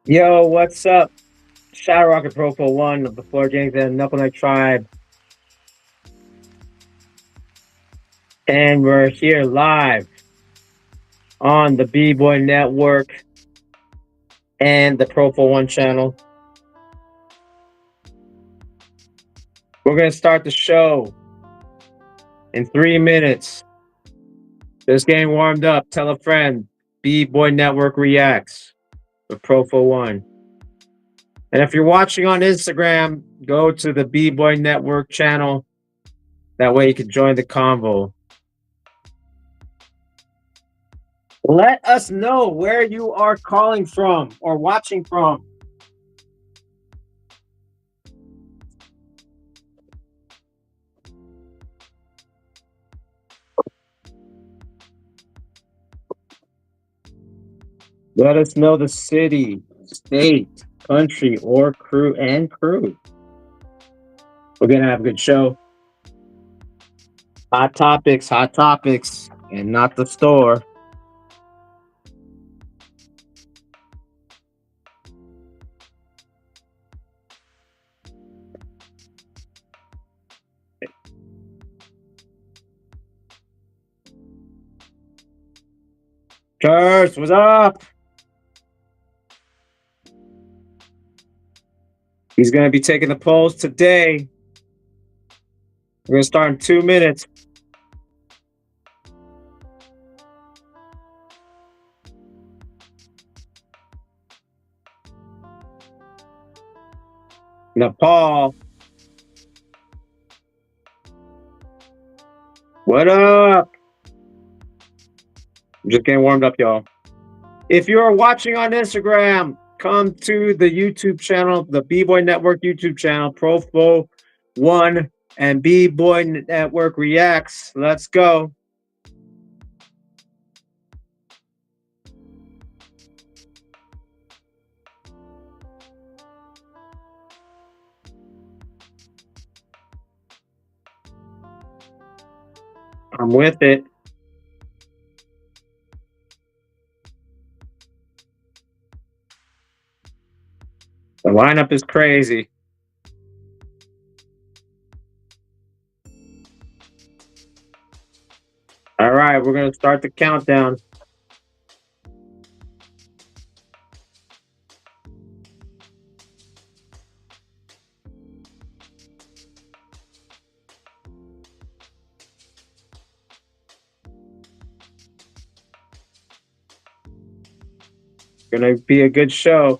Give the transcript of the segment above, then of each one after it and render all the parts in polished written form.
Yo, what's up? Shadow Rocket Profo 1 of the Floor Gangs and Knuckle Neck Tribe. And we're here live on the B-Boy Network and the Profo 1 channel. We're going to start the show in 3 minutes. Just getting warmed up. Tell a friend. B-Boy Network reacts with Profo 1. And if you're watching on Instagram, go to the B-Boy Network channel. That way you can join the convo. Let us know where you are calling from or watching from. Let us know the city, state, country, or crew and crew. We're going to have a good show. Hot topics, and not the store. Curse, what's up? He's going to be taking the polls today. We're going to start in 2 minutes. Nepal. What up? I'm just getting warmed up, y'all. If you're watching on Instagram, come to the YouTube channel, the B-Boy Network YouTube channel, Profo1 and B-Boy Network Reacts. Let's go. I'm with it. The lineup is crazy. All right, we're going to start the countdown. Going to be a good show.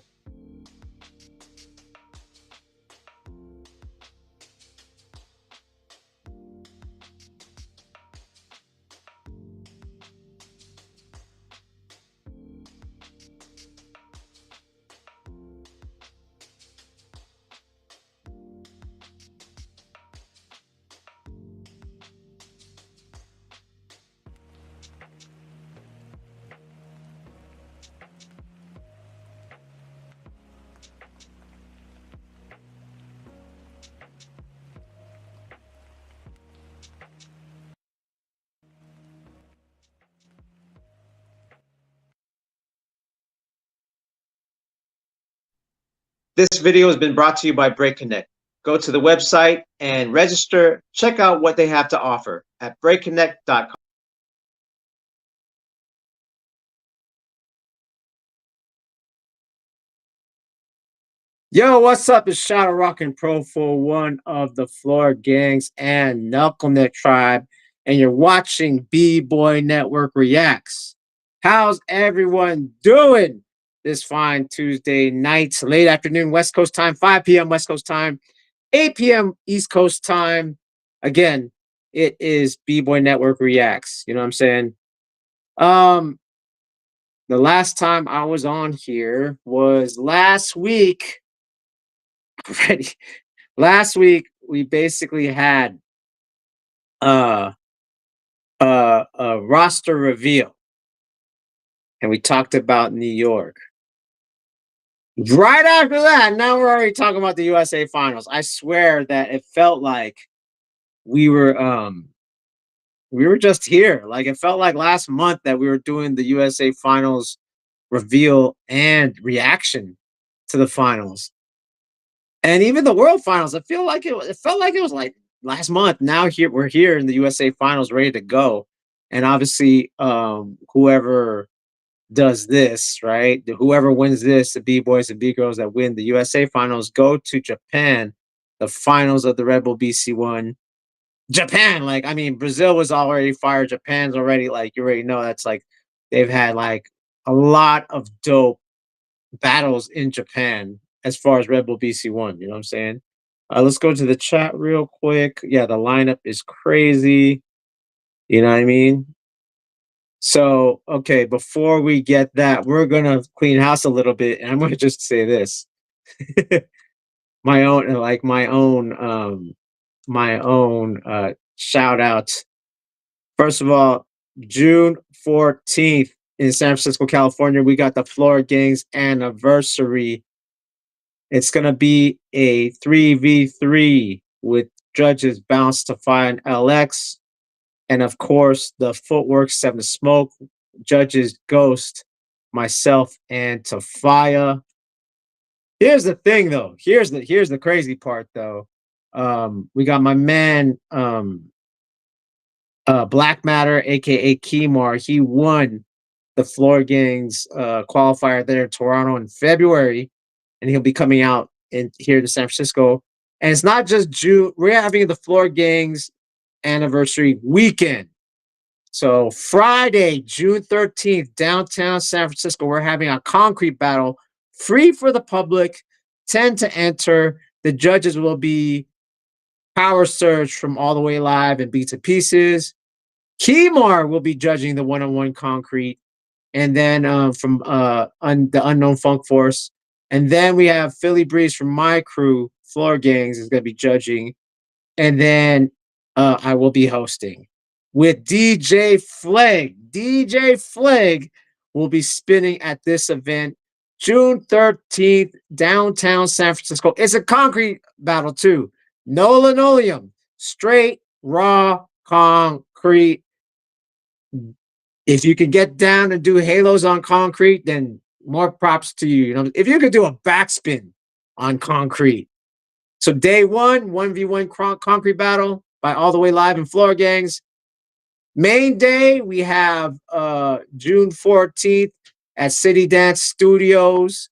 This video has been brought to you by Break Connect. Go to the website and register. Check out what they have to offer at breakconnect.com. Yo, what's up? It's Shadow Rockin' Pro for one of the Floor Gangs and Knuckleneck Tribe, and you're watching B-Boy Network Reacts. How's everyone doing this fine Tuesday night, late afternoon, West Coast time, 5 p.m. West Coast time, 8 p.m. East Coast time? Again, it is B-Boy Network Reacts. You know what I'm saying? The last time I was on here was last week. Already. Last week we basically had uh a roster reveal and we talked about New York. Right after that, now we're already talking about the USA finals. I swear that it felt like we were we were just here. Like it felt like last month that we were doing the USA finals reveal and reaction. to the finals. And even the world finals, I feel like it felt like it was like last month. Now here we're here in the USA finals ready to go. And obviously, whoever does this, right? Whoever wins this, the B boys and B girls that win the USA finals go to Japan, the finals of the Red Bull BC1. Japan, like, I mean, Brazil was already fired. Japan's already, like, you already know that's like they've had like a lot of dope battles in Japan as far as Red Bull BC1. You know what I'm saying? Let's go to the chat real quick. Yeah, the lineup is crazy. You know what I mean? So, okay, before we get that, we're gonna clean house a little bit, and I'm gonna just say this. My own shout out. First of all, June 14th in San Francisco, California, we got the Floor Gangs anniversary. It's gonna be a 3v3 with judges Bounce to Fire and LX. And of course, the footwork 7 Smoke, judges Ghost, myself, and Tafaya. Here's the thing though. Here's the crazy part though. We got my man Black Matter, aka Keymar. He won the Floor Gangs qualifier there in Toronto in February, and he'll be coming out in here to San Francisco. And it's not just June. We're having the Floor Gangs anniversary weekend. So Friday, June 13th, downtown San Francisco, we're having a concrete battle, free for the public, 10 to enter. The judges will be Power Surge from All the Way Live and Beat to Pieces. Keymar will be judging the one-on-one concrete, and then from the Unknown Funk Force. And then we have Philly Breeze from my crew, Floor Gangs, is going to be judging. And then I will be hosting with DJ Flag. DJ Flag will be spinning at this event June 13th, downtown San Francisco. It's a concrete battle, too. No linoleum, straight, raw, concrete. If you can get down and do halos on concrete, then more props to you. You know, if you could do a backspin on concrete. So day one, 1v1 concrete battle by All the Way Live and Floor Gangs. Main day, we have June 14th at City Dance Studios.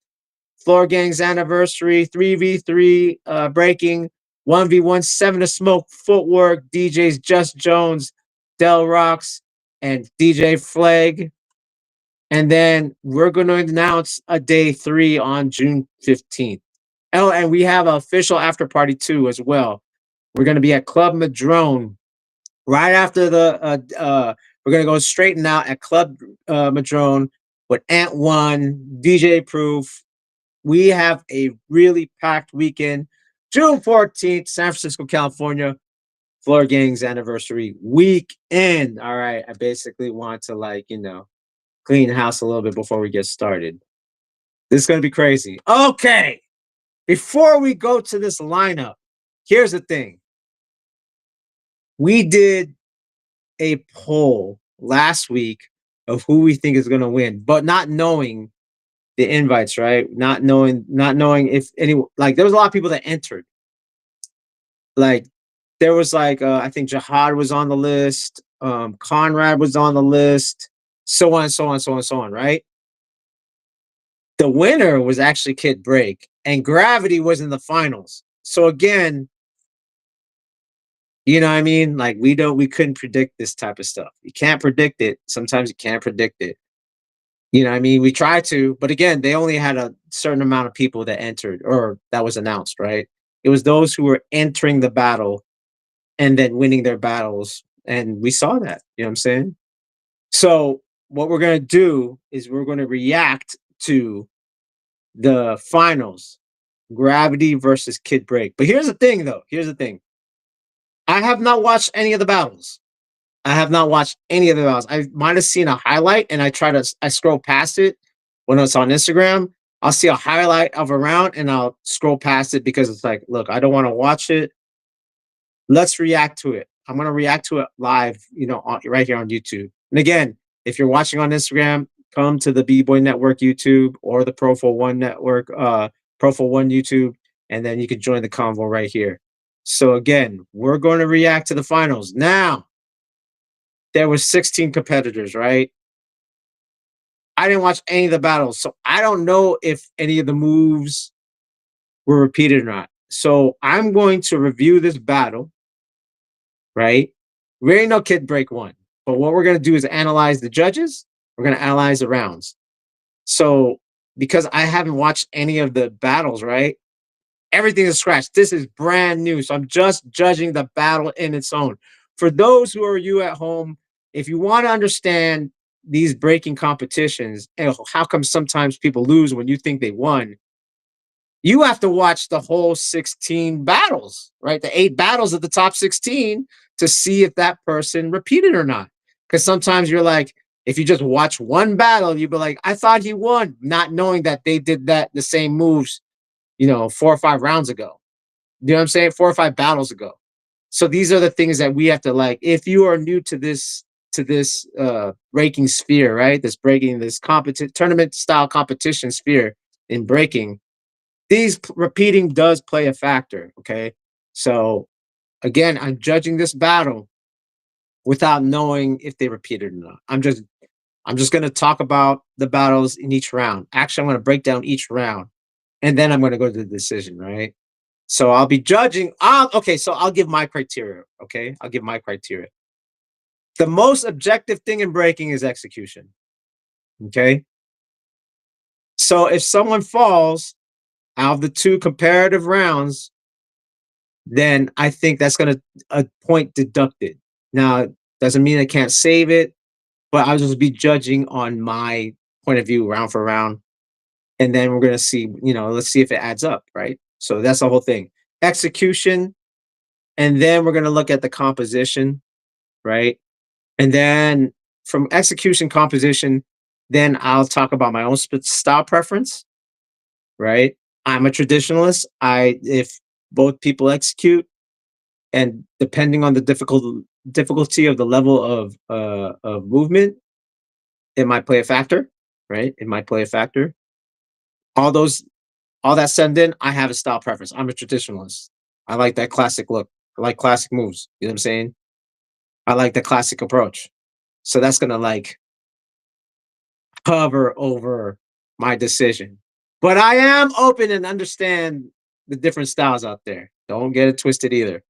Floor Gangs anniversary, 3v3 breaking, 1v1, 7 to Smoke footwork, DJs Just Jones, Del Rocks, and DJ Flag. And then we're going to announce a day 3 on June 15th. Oh, and we have an official after party too as well. We're going to be at Club Madrone right after we're going to go straighten out at Club Madrone with Ant One, DJ Proof. We have a really packed weekend. June 14th, San Francisco, California, Floor Gangs anniversary weekend. All right. I basically want to clean house a little bit before we get started. This is going to be crazy. Okay. Before we go to this lineup, here's the thing. We did a poll last week of who we think is going to win, but not knowing the invites, right? Not knowing if any, like, there was a lot of people that entered. Like, there was I think Jihad was on the list, Conrad was on the list, so on, so on, so on, so on, right? The winner was actually Kid Break, and Gravity was in the finals. So again, you know what I mean? Like, we couldn't predict this type of stuff. You can't predict it. Sometimes you can't predict it. You know what I mean? We tried to, but again, they only had a certain amount of people that entered or that was announced, right? It was those who were entering the battle and then winning their battles. And we saw that, you know what I'm saying? So what we're going to do is we're going to react to the finals, Gravity versus Kid Break. But here's the thing, though. Here's the thing. I have not watched any of the battles. I have not watched any of the battles. I might have seen a highlight, and I scroll past it when it's on Instagram. I'll see a highlight of a round, and I'll scroll past it because it's like, look, I don't want to watch it. Let's react to it. I'm going to react to it live, right here on YouTube. And again, if you're watching on Instagram, come to the Bboy Network YouTube or the Profo One Network, Profo1 YouTube, and then you can join the convo right here. So again, we're going to react to the finals. Now, there was 16 competitors, right? I didn't watch any of the battles, so I don't know if any of the moves were repeated or not. So I'm going to review this battle, right? We already know Kid Break won, but what we're going to do is analyze the judges. We're going to analyze the rounds. So because I haven't watched any of the battles, right? Everything is scratched. This is brand new. So I'm just judging the battle in its own. For those who are you at home, if you want to understand these breaking competitions and how come sometimes people lose when you think they won, you have to watch the whole 16 battles, right? The 8 battles of the top 16 to see if that person repeated or not. Because sometimes you're like, if you just watch one battle, you'd be like, I thought he won, not knowing that they did that the same moves, 4 or 5 rounds ago. You know what I'm saying? 4 or 5 battles ago. So these are the things that we have to like. If you are new to this breaking sphere, right? This tournament style competition sphere in breaking, these repeating does play a factor. Okay. So again, I'm judging this battle without knowing if they repeated or not. I'm just going to talk about the battles in each round. Actually, I'm going to break down each round and then I'm going to go to the decision, right? So I'll be judging. Okay, so I'll give my criteria. Okay, I'll give my criteria. The most objective thing in breaking is execution. Okay. So if someone falls out of the 2 comparative rounds, then I think that's going to a point deducted. Now, doesn't mean I can't save it, but I'll just be judging on my point of view round for round. And then we're going to see, let's see if it adds up, right? So that's the whole thing. Execution. And then we're going to look at the composition, right? And then from execution composition, then I'll talk about my own style preference, right? I'm a traditionalist. If both people execute, and depending on the difficulty of the level of movement, it might play a factor, right? It might play a factor. All that said, then I have a style preference. I'm a traditionalist. I like that classic look. I like classic moves. You know what I'm saying? I like the classic approach. So that's gonna like hover over my decision. But I am open and understand the different styles out there. Don't get it twisted either.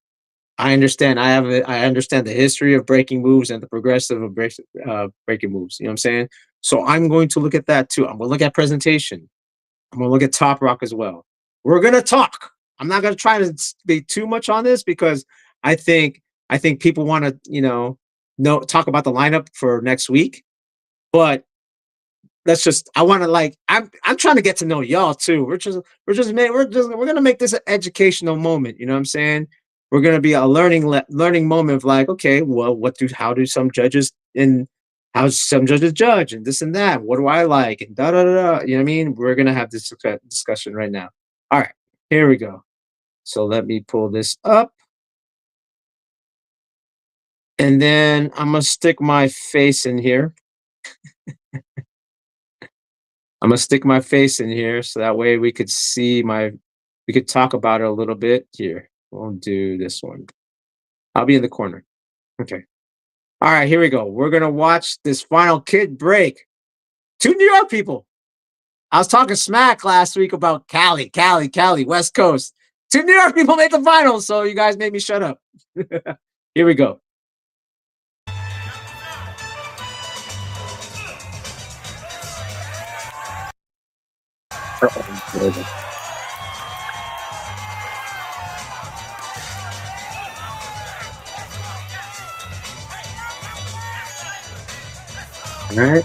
I understand. I understand the history of breaking moves and the progressive of breaking moves. You know what I'm saying? So I'm going to look at that too. I'm going to look at presentation. I'm going to look at top rock as well. We're going to talk. I'm not going to try to speak too much on this because I think people want to know talk about the lineup for next week. But I want to like I'm trying to get to know y'all too. We're gonna make this an educational moment. You know what I'm saying? We're gonna be a learning moment of like, okay, well, how do some judges and how some judges judge and this and that? What do I like and da da da da? You know what I mean? We're gonna have this discussion right now. All right, here we go. So let me pull this up, and then I'm gonna stick my face in here. I'm gonna stick my face in here so that way we could we could talk about it a little bit. Here, we'll do this one. I'll be in the corner. Okay. All right, here we go. We're gonna watch this final Kid Break. 2 New York people. I was talking smack last week about Cali, West Coast. 2 New York people made the finals, so you guys made me shut up. Here we go. All right.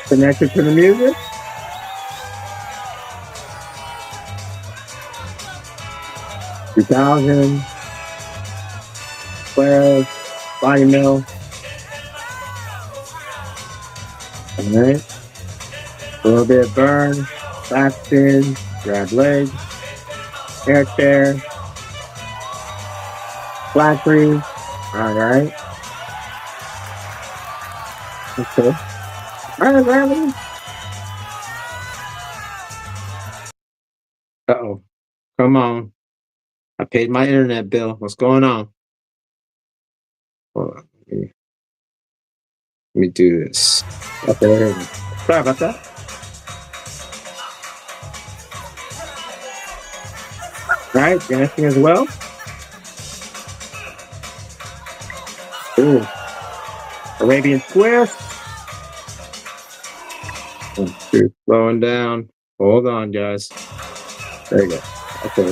Connected to the music. Two thousand. Squares. Body mill. All right. A little bit of burn. Back spin. Grab leg. Air chair. Flat freeze. All right. Okay. All right, Gravity. Uh-oh. Come on. I paid my internet bill. What's going on? Hold on. Let me do this. Okay, there we go. Sorry about that. All right, dancing as well. Ooh, Arabian twist. Slowing down. Hold on, guys. There you go. Okay,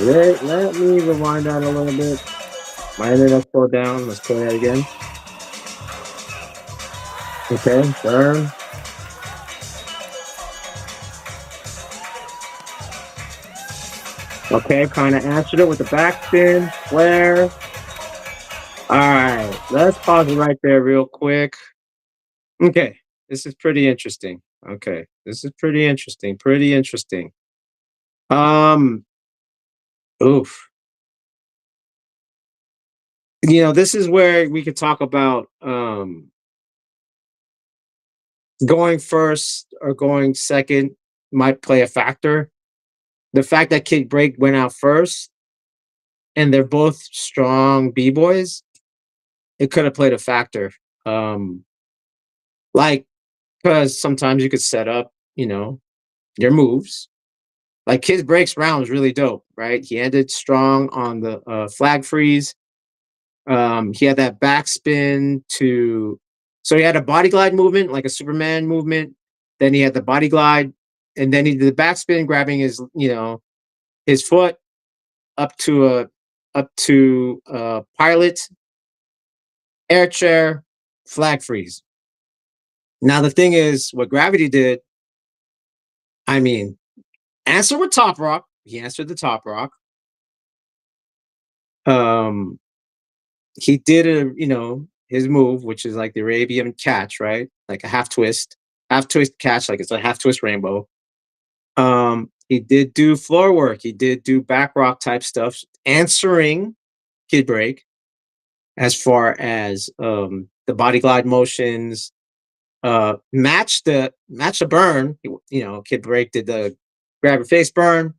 let me rewind that a little bit. My internet slowed down. Let's play that again. Okay, burn. Okay, kind of answered it with the backspin, flare. All right, let's pause it right there real quick. Okay, this is pretty interesting. Okay, this is pretty interesting. Pretty interesting. Um, oof. This is where we could talk about going first or going second might play a factor. The fact that Kid Break went out first and they're both strong B-boys, it could have played a factor. Um, like, because sometimes you could set up, your moves. Like Kid Break's round was really dope, right? He ended strong on the flag freeze. He had that backspin to, so he had a body glide movement, like a Superman movement. Then he had the body glide, and then he did the backspin, grabbing his foot up to a pilot air chair flag freeze. Now the thing is, what Gravity did, I mean, answer with top rock. He answered the top rock. Um, he did his move, which is like the Arabian catch, right? Like a half twist catch, like it's a half twist rainbow. He did do floor work. He did do back rock type stuff, answering Kid Break as far as the body glide motions, match the burn. Kid Break did the grab your face burn.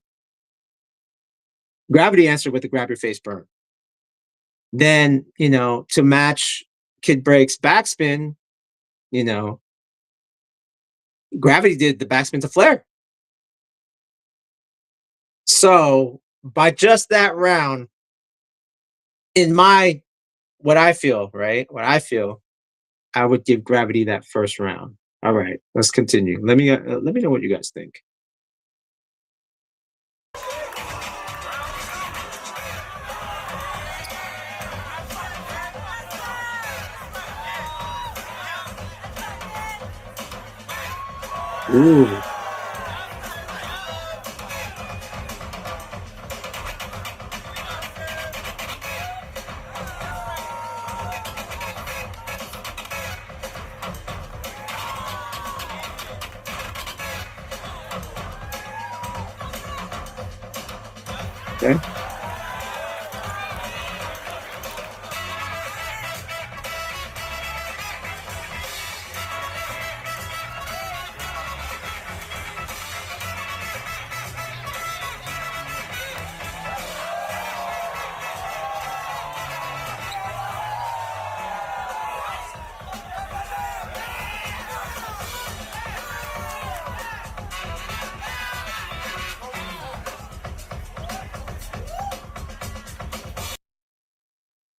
Gravity answered with the grab your face burn. Then, to match Kid Break's backspin, you know, Gravity did the backspin to flare. So by just that round, in my what I feel, right? What I feel, I would give Gravity that first round. All right, let's continue. Let me know what you guys think. Ooh, okay.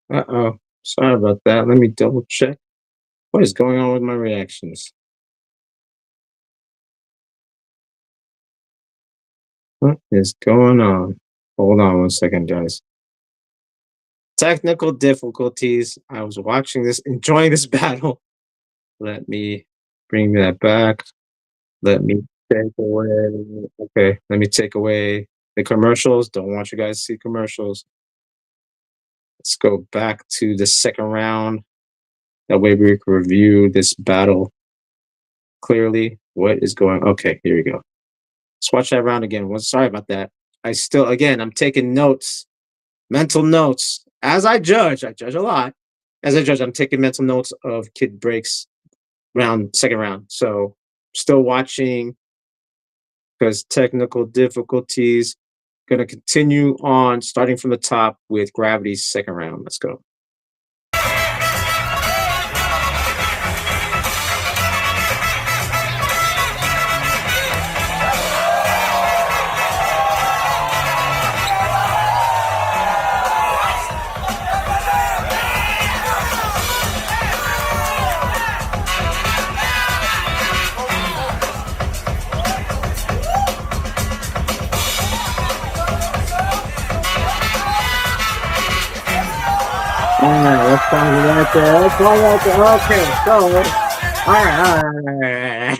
Uh-oh. Sorry about that. Let me double check. What is going on with my reactions? What is going on? Hold on one second, guys. Technical difficulties. I was watching this, enjoying this battle. Let me bring that back. Let me take away. Okay, let me take away the commercials. Don't want you guys to see commercials. Let's go back to the second round. That way we can review this battle clearly. What is going? Okay, here we go. Let's watch that round again. Well, sorry about that. I'm taking notes, mental notes. As I judge a lot. As I judge, I'm taking mental notes of Kid Breaks second round. So still watching because technical difficulties. Going to continue on starting from the top with Gravity's second round. Let's go. All right, let's pause it right there. Let's pause it right there. Okay, so, all right.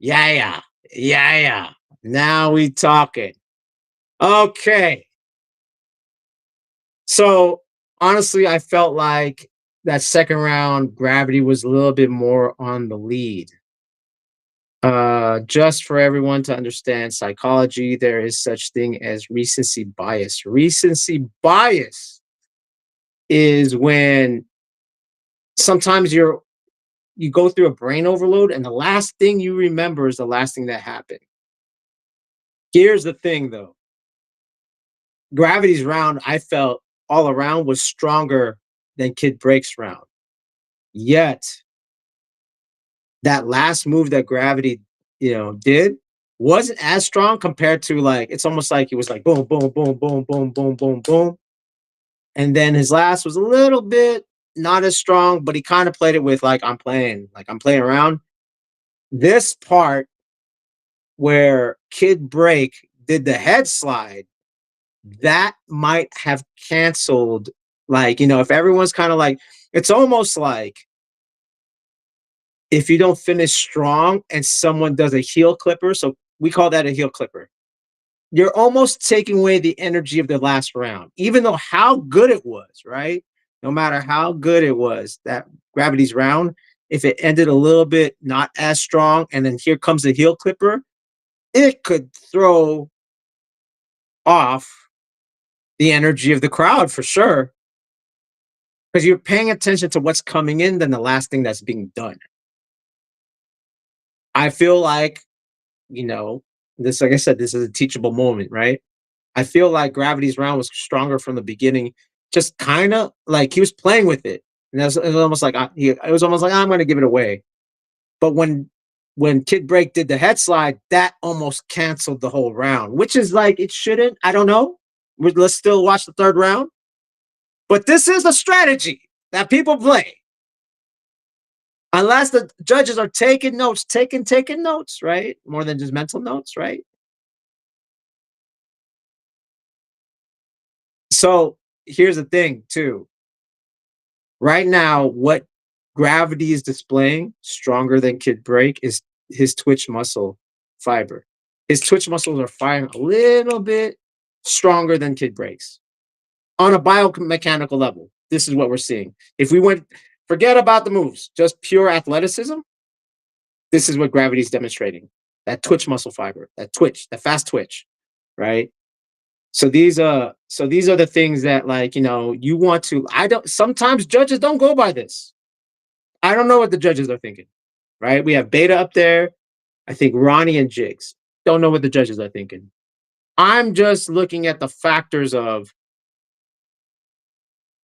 Yeah. Yeah. Now we talking. Okay. So, honestly, I felt like that second round, Gravity was a little bit more on the lead. Just for everyone to understand psychology, there is such thing as recency bias. Recency bias is when sometimes you go through a brain overload and the last thing you remember is the last thing that happened. Here's the thing though. Gravity's round, I felt all around was stronger than Kid Break's round. Yet that last move that Gravity, did wasn't as strong compared to like it's almost like it was like boom, boom, boom, boom, boom, boom, boom, boom. And then his last was a little bit not as strong, but he kind of played it with like I'm playing around. This part where Kid Break did the head slide, that might have canceled. Like, if everyone's kind of like, it's almost like if you don't finish strong and someone does a heel clipper. So we call that a heel clipper. You're almost taking away the energy of the last round, even though how good it was, right? No matter how good it was, that Gravity's round, if it ended a little bit not as strong, and then here comes the heel clipper, it could throw off the energy of the crowd for sure. Because you're paying attention to what's coming in than the last thing that's being done. I feel like, this, like I said, this is a teachable moment, right? I feel like Gravity's round was stronger from the beginning, just kind of like he was playing with it. And it was almost like I'm going to give it away. But when Kid Break did the head slide, that almost canceled the whole round, which is like it shouldn't. I don't know. Let's still watch the third round. But this is a strategy that people play. Unless the judges are taking notes, taking notes, right? More than just mental notes, right? So here's the thing, too. Right now, what Gravity is displaying stronger than Kid Break is his twitch muscle fiber. His twitch muscles are firing a little bit stronger than Kid Break's on a biomechanical level. This is what we're seeing. If we forget about the moves, just pure athleticism, this is what Gravity is demonstrating. That twitch muscle fiber, that fast twitch, right? So these are the things that you want to. I don't. Sometimes judges don't go by this. I don't know what the judges are thinking, right? We have Beta up there. I think Ronnie and Jigs don't know what the judges are thinking. I'm just looking at the factors of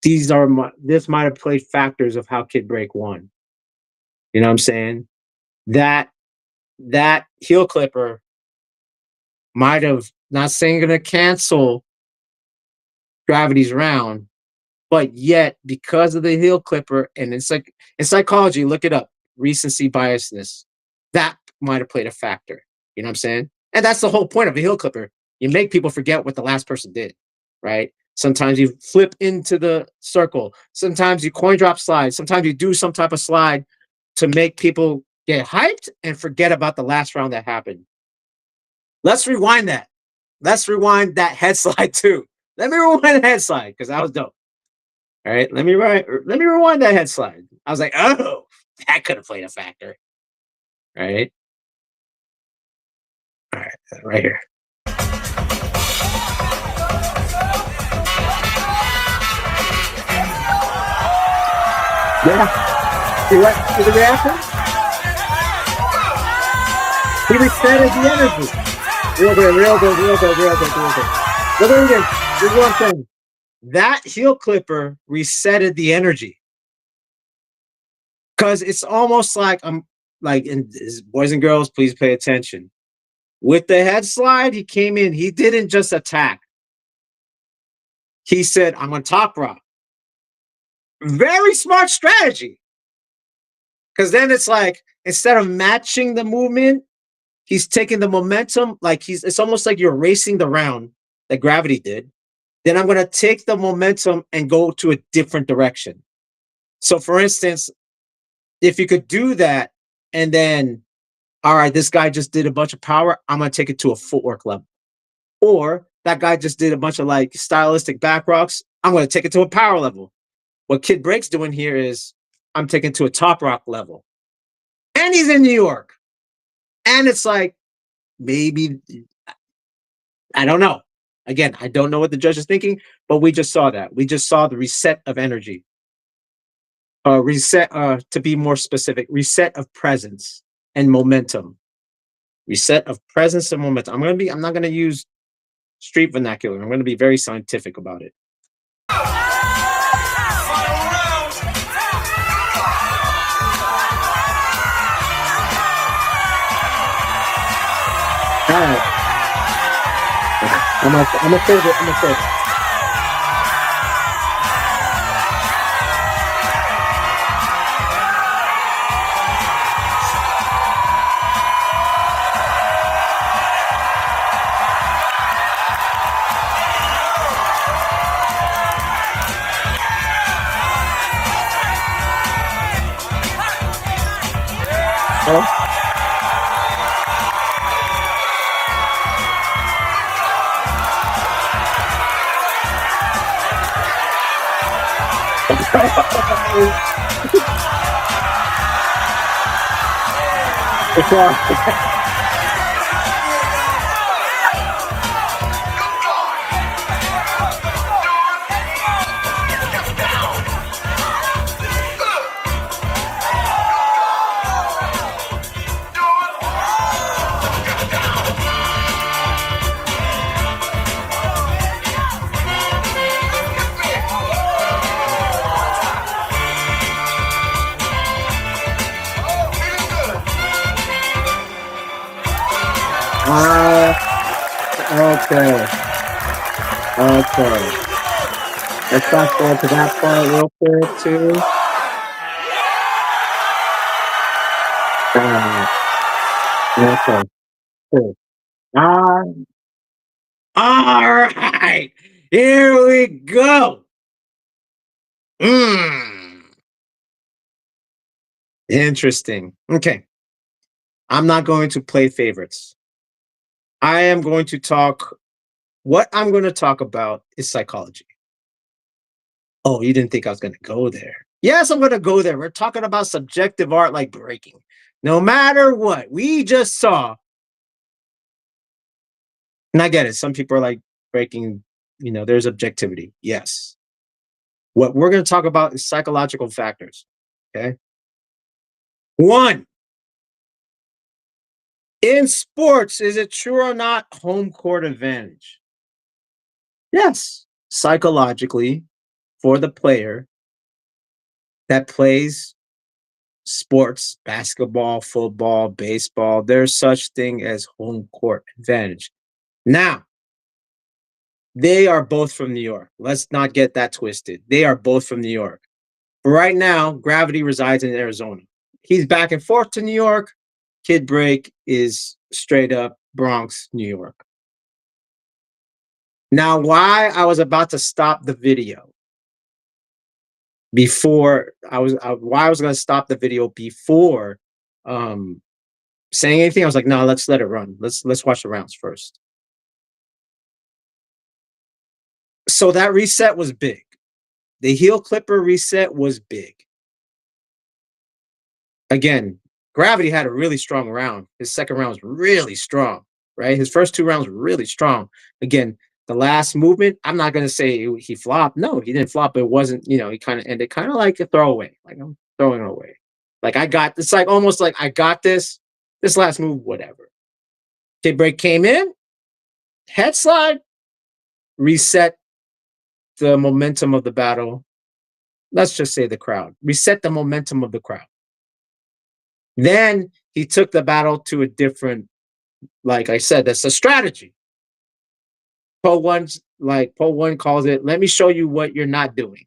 this might have played factors of how Kid Break won. You know what I'm saying? That heel clipper might have, not saying gonna cancel Gravity's round, but yet because of the heel clipper, and it's like in psychology, look it up, recency biasness, that might have played a factor. You know what I'm saying? And that's the whole point of a heel clipper. You make people forget what the last person did, right? Sometimes you flip into the circle. Sometimes you coin drop slide. Sometimes you do some type of slide to make people get hyped and forget about the last round that happened. Let's rewind that. Let's rewind that head slide too. Let me rewind the head slide because that was dope. All right, let me rewind that head slide. I was like, oh, that could have played a factor. Right? All right, right here. Yeah. See what? See the reaction? He resetted the energy. Real good, real good, real good, real good, real good. Look at this. This is what I'm saying. That heel clipper resetted the energy because it's almost like I'm like, and boys and girls, please pay attention. With the head slide, he came in. He didn't just attack. He said, "I'm on top rock." Very smart strategy. Because then it's like instead of matching the movement, he's taking the momentum. Like it's almost like you're racing the round that gravity did. Then I'm gonna take the momentum and go to a different direction. So for instance, if you could do that and then, all right, this guy just did a bunch of power, I'm gonna take it to a footwork level. Or that guy just did a bunch of like stylistic back rocks, I'm gonna take it to a power level. What Kid Break's doing here is I'm taking it to a top rock level. And he's in New York. And it's like, maybe, I don't know. Again, I don't know what the judge is thinking, but we just saw that. We just saw the reset of energy. Reset, to be more specific, reset of presence and momentum. Reset of presence and momentum. I'm not gonna use street vernacular. I'm gonna be very scientific about it. All right. I'm gonna save it. I'm gonna save it. Oh. It's okay. Okay. Let's fast forward to that part real quick too. Uh, okay. Cool. Uh, all right. Here we go. Mm, interesting. Okay. I'm not going to play favorites. I am going to talk. What I'm going to talk about is psychology. Oh, you didn't think I was going to go there? Yes, I'm going to go there. We're talking about subjective art like breaking. No matter what, we just saw, and I get it. Some people are like breaking, there's objectivity. Yes. What we're going to talk about is psychological factors. Okay. One, in sports, is it true or not home court advantage? Yes. Psychologically, for the player that plays sports, basketball, football, baseball, there's such thing as home court advantage. Now, they are both from New York. Let's not get that twisted. They are both from New York. But right now, Gravity resides in Arizona. He's back and forth to New York. Kid Break is straight up Bronx, New York. Now, why I was about to stop the video before why I was going to stop the video before um, saying anything, I was like, no, let's let it run. Let's watch the rounds first. So that reset was big. The heel clipper reset was big. Again, Gravity had a really strong round. His second round was really strong, right? His first two rounds were really strong. Again, the last movement, I'm not going to say he flopped. No, he didn't flop. It wasn't, he kind of ended kind of like a throwaway. Like I'm throwing it away. Like I got it's like almost like I got this. This last move, whatever. Kid break came in, head slide, reset the momentum of the battle. Let's just say the crowd. Reset the momentum of the crowd. Then he took the battle to a different, like I said, that's a strategy. Po one calls it, let me show you what you're not doing.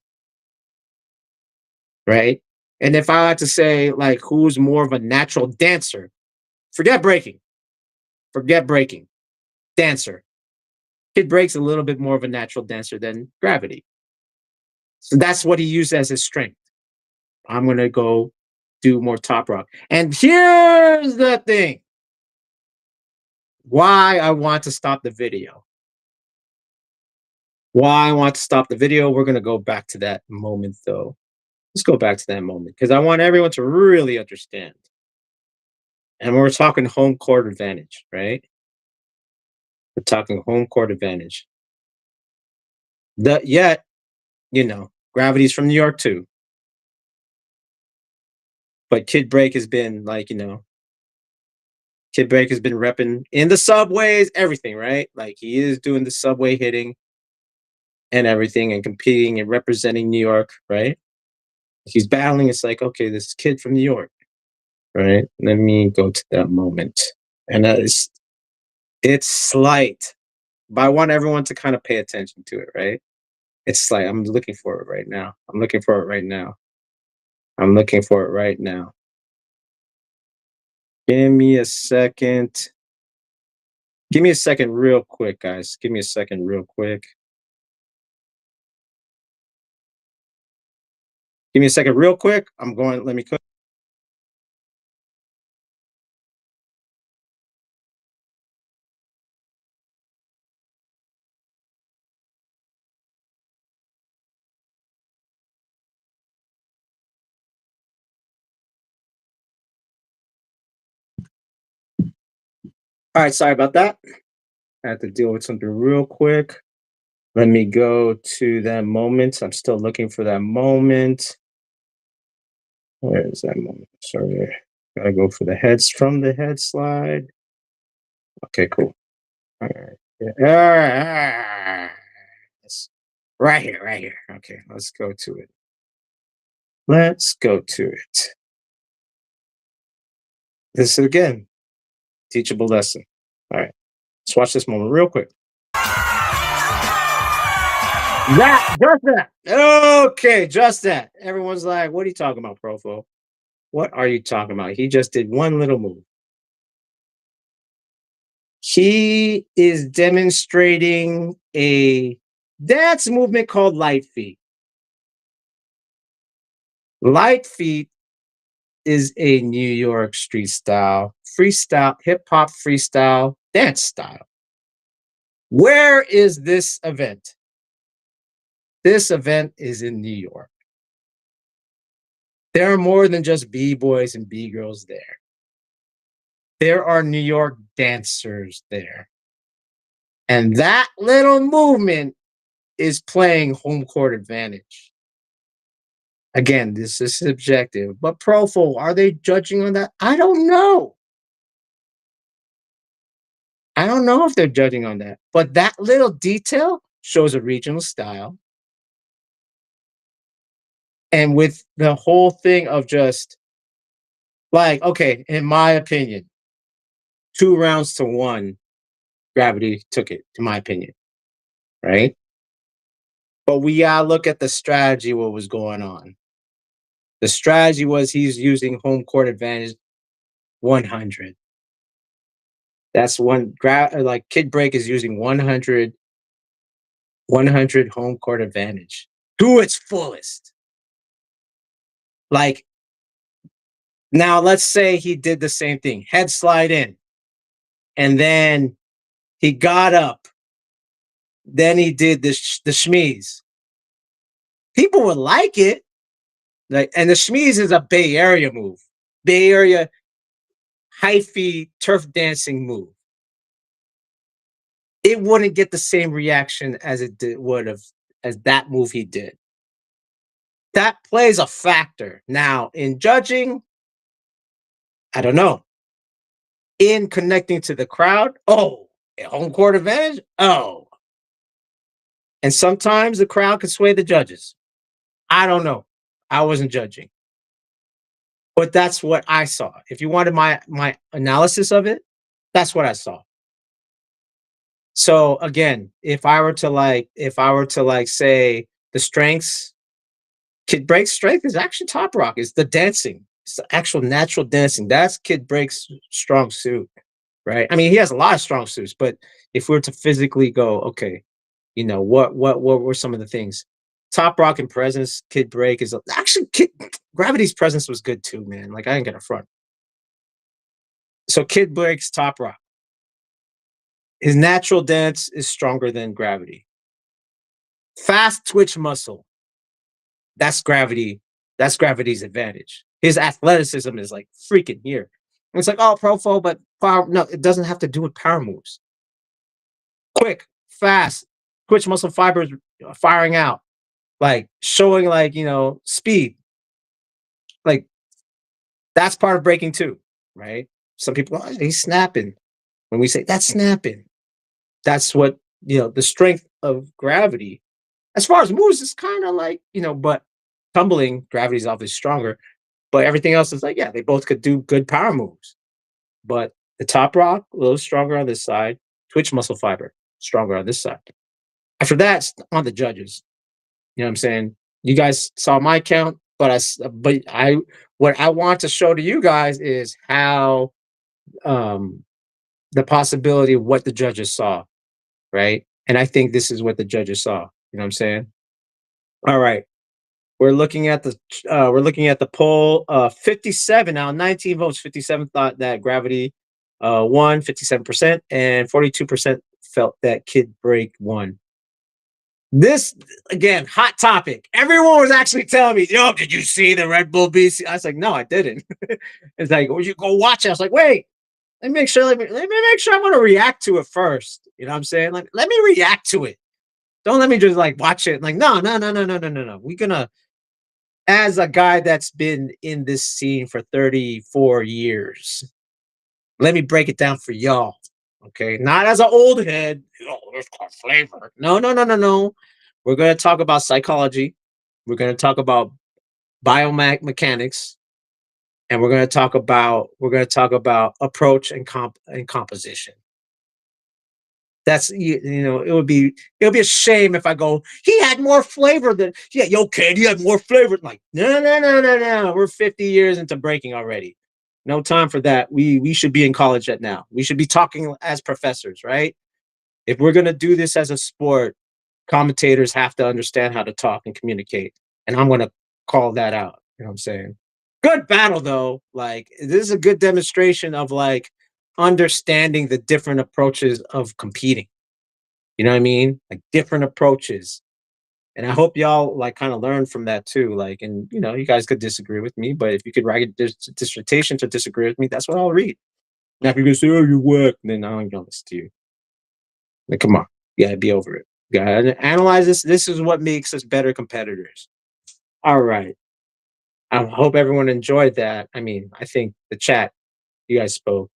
Right. And if I had to say like who's more of a natural dancer, forget breaking. Forget breaking. Dancer. Kid Break's a little bit more of a natural dancer than Gravity. So that's what he used as his strength. I'm gonna go do more top rock. And here's the thing. Why I want to stop the video. Why I want to stop the video. We're gonna go back to that moment though. Let's go back to that moment because I want everyone to really understand. And we're talking home court advantage, right? We're talking home court advantage. Yet, Gravity's from New York too. But Kid Break has been like, Kid Break has been repping in the subways, everything, right? Like he is doing the subway hitting and everything and competing and representing New York, right? He's battling. It's like, okay, this kid from New York, right? Let me go to that moment. And it's slight, but I want everyone to kind of pay attention to it, right? It's slight. I'm looking for it right now. I'm looking for it right now. I'm looking for it right now. Give me a second. Give me a second, real quick, guys. Give me a second, real quick. Give me a second, real quick. I'm going. Let me cook. All right, sorry about that. I had to deal with something real quick. Let me go to that moment. I'm still looking for that moment. Where is that moment? Sorry. Gotta go for the heads from the head slide. Okay, cool. All right. Yeah. All right. All right. Yes. Right here, right here. Okay, let's go to it. Let's go to it. This is again, teachable lesson. All right. Let's watch this moment real quick. Just that. Okay, just that. Everyone's like, what are you talking about, Profo? What are you talking about? He just did one little move. He is demonstrating a dance movement called light feet. Light feet is a New York street style, freestyle, hip hop freestyle dance style. Where is this event? This event is in New York. There are more than just B-boys and B-girls there. There are New York dancers there. And that little movement is playing home court advantage. Again, this is subjective, but Profo, are they judging on that? I don't know. I don't know if they're judging on that, but that little detail shows a regional style. And with the whole thing of just like, okay, in my opinion, 2 rounds to one, Gravity took it, in my opinion, right? But we gotta look at the strategy, what was going on. The strategy was he's using home court advantage 100. That's like Kid Break is using 100, 100 home court advantage to its fullest. Like now, let's say he did the same thing, head slide in, and then he got up. Then he did the shmeez. People would like it, like, and the shmeez is a Bay Area move, Bay Area hyphy turf dancing move. It wouldn't get the same reaction as would have as that move he did. That plays a factor. Now, in judging, I don't know. In connecting to the crowd, oh, home court advantage, oh. And sometimes the crowd can sway the judges. I don't know. I wasn't judging, but that's what I saw. If you wanted my analysis of it, that's what I saw. So again, if I were to like say the strengths, Kid Break's strength is actually top rock. It's the dancing. It's the actual natural dancing. That's Kid Break's strong suit, right? I mean, he has a lot of strong suits, but if we were to physically go, okay, what were some of the things? Top rock and presence, Kid Break is actually Kid Gravity's presence was good too, man. Like I ain't gonna front. So Kid Break's top rock. His natural dance is stronger than Gravity. Fast twitch muscle. That's Gravity. That's Gravity's advantage. His athleticism is like freaking here. And it's like, oh, Profo, but power. No, it doesn't have to do with power moves. Quick, fast, twitch muscle fibers firing out, like showing like speed. Like that's part of breaking too, right? Some people, oh, he's snapping. When we say that's snapping, that's what the strength of Gravity. As far as moves, it's kind of like but tumbling, Gravity's obviously stronger. But everything else is like, yeah, they both could do good power moves. But the top rock, a little stronger on this side. Twitch muscle fiber, stronger on this side. After that, it's on the judges. You know what I'm saying? You guys saw my count, but what I want to show to you guys is how um the possibility of what the judges saw, right? And I think this is what the judges saw. You know what I'm saying? All right. We're looking at the poll. 57 now, 19 votes. 57 thought that Gravity won, 57%, and 42% felt that Kid Break won. This again, hot topic. Everyone was actually telling me, "Yo, did you see the Red Bull BC?" I was like, "No, I didn't." It's like, "Well, you go watch it." I was like, "Wait, let me make sure I'm going to react to it first." You know what I'm saying? Like, let me react to it. Don't let me just like watch it. Like, no, no, no, no, no, no, no, no. We're gonna as a guy that's been in this scene for 34 years, let me break it down for y'all. Okay. Not as an old head. Oh, there's called flavor. No, no, no, no, no. We're going to talk about psychology. We're going to talk about biomechanics. And we're going to talk about approach and composition. That's it would be a shame if I go, he had more flavor than yeah, yo kid, he had more flavor. Like, no, no, no, no, no. We're 50 years into breaking already. No time for that. We should be in college at now. We should be talking as professors, right? If we're gonna do this as a sport, commentators have to understand how to talk and communicate. And I'm gonna call that out. You know what I'm saying? Good battle though. Like this is a good demonstration of like understanding the different approaches of competing. You know what I mean? Like different approaches. And I hope y'all like kind of learn from that too. Like, and you guys could disagree with me, but if you could write a dissertation to disagree with me, that's what I'll read. Now, if you're gonna say, "Oh, you work," then I ain't gonna listen to you. Like, come on, you gotta be over it. You gotta analyze this. This is what makes us better competitors. All right. I hope everyone enjoyed that. I mean, I think the chat, you guys spoke.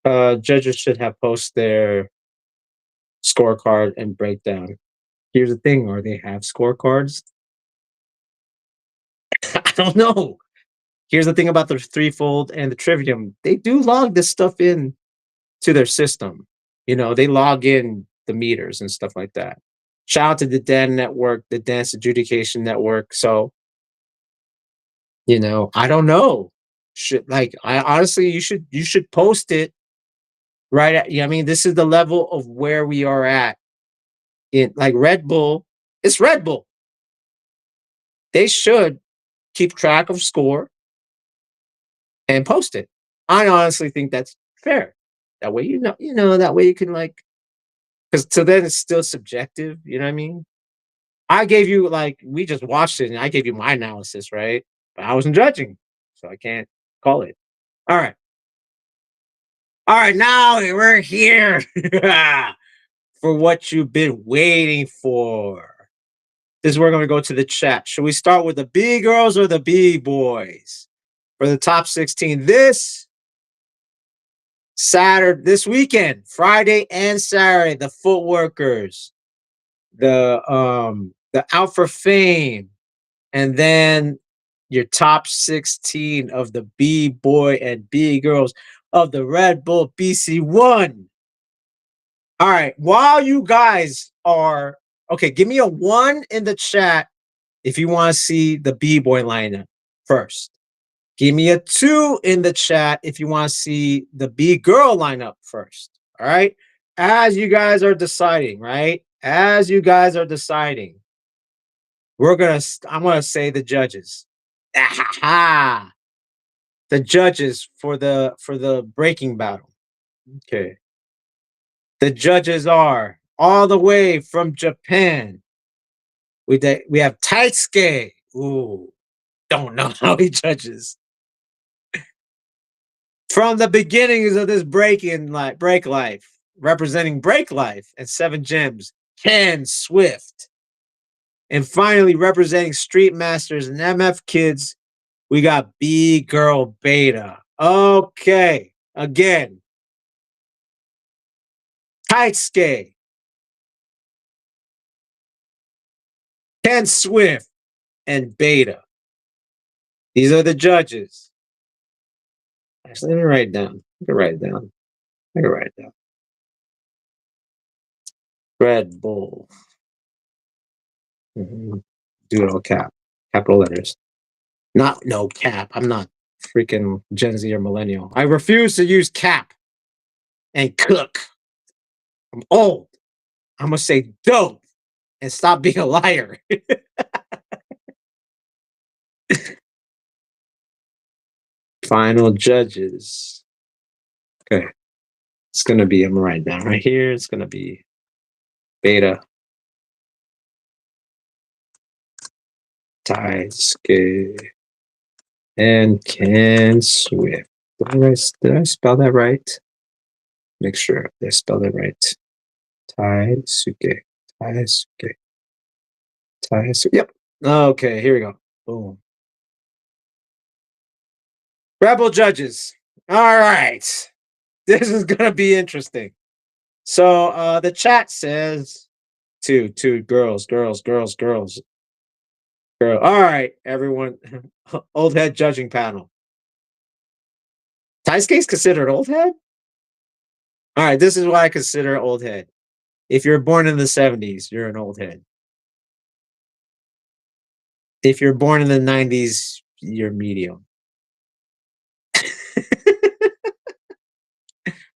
Judges should have posted their scorecard and breakdown. Here's the thing: are they have scorecards? I don't know. Here's the thing about the threefold and the trivium. They do log this stuff in to their system. They log in the meters and stuff like that. Shout out to the Dan Network, the Dance Adjudication Network. So, I don't know. Should like I honestly you should post it right at yeah, I mean, this is the level of where we are at in like Red Bull. It's Red Bull. They should keep track of score and post it. I honestly think that's fair. That way, that way you can like, because to then it's still subjective. You know what I mean? I gave you like we just watched it, and I gave you my analysis, right? But I wasn't judging, so I can't call it. All right, all right. Now we're here for what you've been waiting for. This is where we're going to go to the chat. Should we start with the B girls or the B boys? for the top 16 this weekend, Friday and Saturday, the footworkers, the Out for Fame, and then your top 16 of the B-boy and B-girls of the Red Bull BC1. All right, while you guys are okay, give me a 1 in the chat if you want to see the B-boy lineup first. Give me a 2 in the chat if you want to see the B-girl lineup first. All right? As you guys are deciding, right? As you guys are deciding, I'm gonna say the judges. Ah, the judges for the breaking battle. Okay. The judges are all the way from Japan. We have Taisuke. Ooh, don't know how he judges. From the beginnings of this break life, representing break life and 7 gems, Ken Swift. And finally, representing Street Masters and MF Kids, we got B Girl Beta. Okay, again, Taisuke, Ken Swift, and Beta. These are the judges. Actually, let me write it down. I can write it down. I can write it down. Red Bull. Do it all capital letters. Not no cap. I'm not freaking Gen Z or millennial. I refuse to use cap and cook. I'm old. I'm gonna say dope and stop being a liar. Final judges. Okay. It's gonna be, I'm gonna write down right here. It's gonna be Beta, Taisuke, and Ken Swift. Did I spell that right? Make sure I spelled it right. Taisuke. Taisuke. Taisuke. Yep. Okay, here we go. Boom. Rebel judges. All right. This is gonna be interesting. So the chat says two girls. Girl. All right, everyone. Old head judging panel. Taisuke's considered old head? All right, this is why I consider old head. If you're born in the 70s, you're an old head. If you're born in the 90s, you're medium.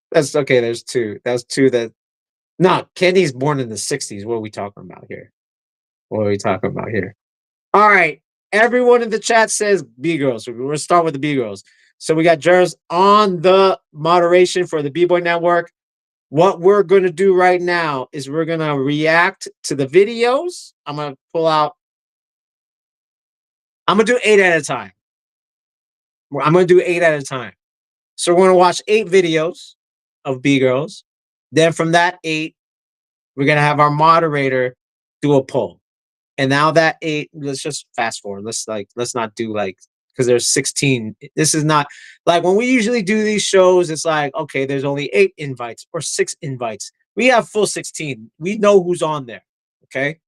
That's okay. There's two. That's two that. No, Kenny's born in the 60s. What are we talking about here? What are we talking about here? All right. Everyone in the chat says B girls. So we're going to start with the B girls. So we got Jers on the moderation for the B-Boy Network. What we're going to do right now is we're going to react to the videos. I'm going to pull out. I'm going to do 8 at a time. I'm going to do 8 at a time. So we're going to watch 8 videos of B girls. Then from that 8, we're going to have our moderator do a poll. And now that 8, let's just fast forward. Let's not do because there's 16. This is not like when we usually do these shows, it's like, okay, there's only 8 invites or 6 invites. We have full 16. We know who's on there. Okay.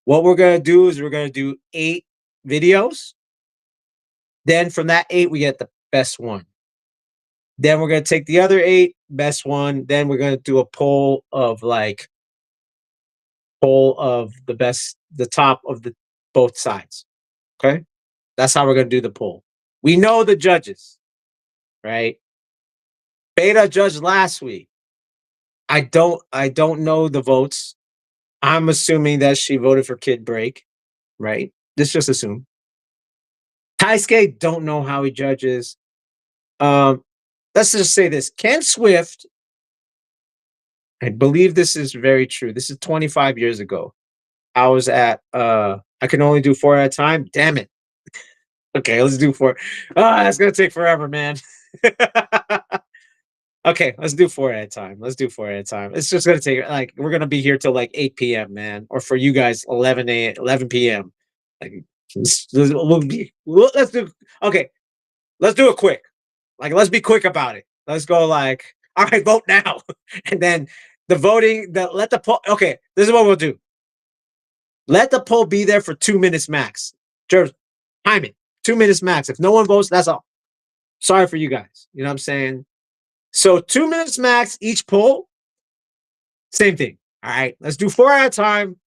What we're going to do is we're going to do 8 videos. Then from that 8, we get the best one. Then we're going to take the other 8, best one. Then we're going to do a poll of the top of the both sides. Okay. That's how we're going to do the poll. We know the judges, right? Beta judged last week. I don't know the votes. I'm assuming that she voted for Kid Break, right? Let's just assume. Taisuke, don't know how he judges. Let's just say this. Ken Swift, I believe this is very true. This is 25 years ago. I was at I can only do 4 at a time. Damn it. Okay, let's do 4. That's gonna take forever, man. Okay, let's do 4 at a time. Let's do 4 at a time. It's just gonna take we're gonna be here till 8 p.m., man. Or for you guys, 11 p.m. Let's do okay. let's do it quick. Like, let's be quick about it. Let's go like, all right, vote now. And then the voting, let the poll. Okay, this is what we'll do. Let the poll be there for 2 minutes max. Just time it. 2 minutes max. If no one votes, that's all. Sorry for you guys. You know what I'm saying? So 2 minutes max each poll. Same thing. All right. Let's do 4 at a time.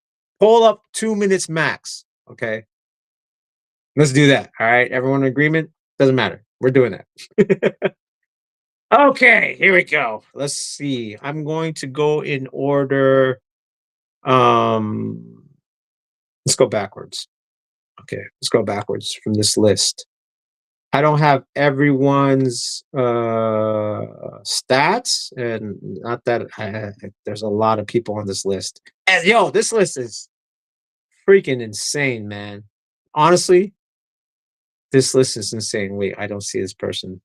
Poll up 2 minutes max. Okay. Let's do that. All right. Everyone in agreement? Doesn't matter. We're doing that. Okay, here we go. Let's see. I'm going to go in order. Um, let's go backwards. Okay, let's go backwards from this list. I don't have everyone's stats, and not that there's a lot of people on this list. And yo, this list is freaking insane, man. Honestly, this list is insane. Wait, I don't see this person.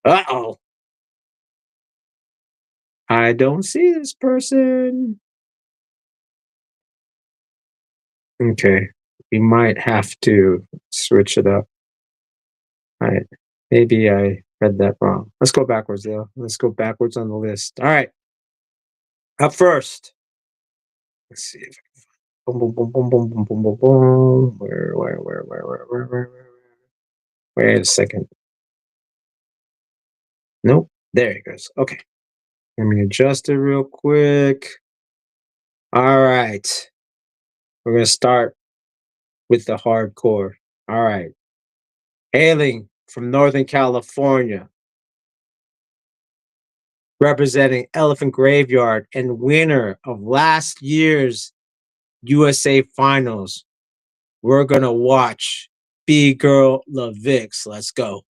Uh-oh. I don't see this person. Okay. We might have to switch it up. All right. Maybe I read that wrong. Let's go backwards, though. Let's go backwards on the list. All right. Up first. Let's see if I can boom, boom, boom, boom, boom, boom, boom, boom, boom. Where? Wait a second. Nope. There it goes. Okay. Let me adjust it real quick. All right. We're going to start with the hardcore. All right. Hailing from Northern California, representing Elephant Graveyard and winner of last year's USA Finals, we're going to watch B-Girl LaVix. Let's go.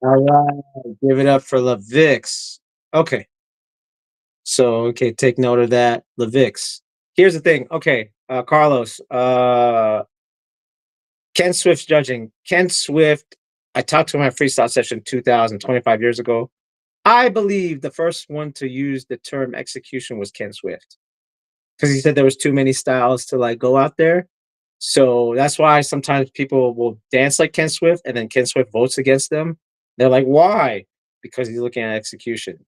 All right, give it up for LaVix. Okay. So, okay, take note of that. LaVix. Here's the thing. Okay, Carlos, Ken Swift's judging. Ken Swift, I talked to him at Freestyle Session 2025 years ago. I believe the first one to use the term execution was Ken Swift because he said there was too many styles to like go out there. So that's why sometimes people will dance like Ken Swift and then Ken Swift votes against them. They're like, why? Because he's looking at execution.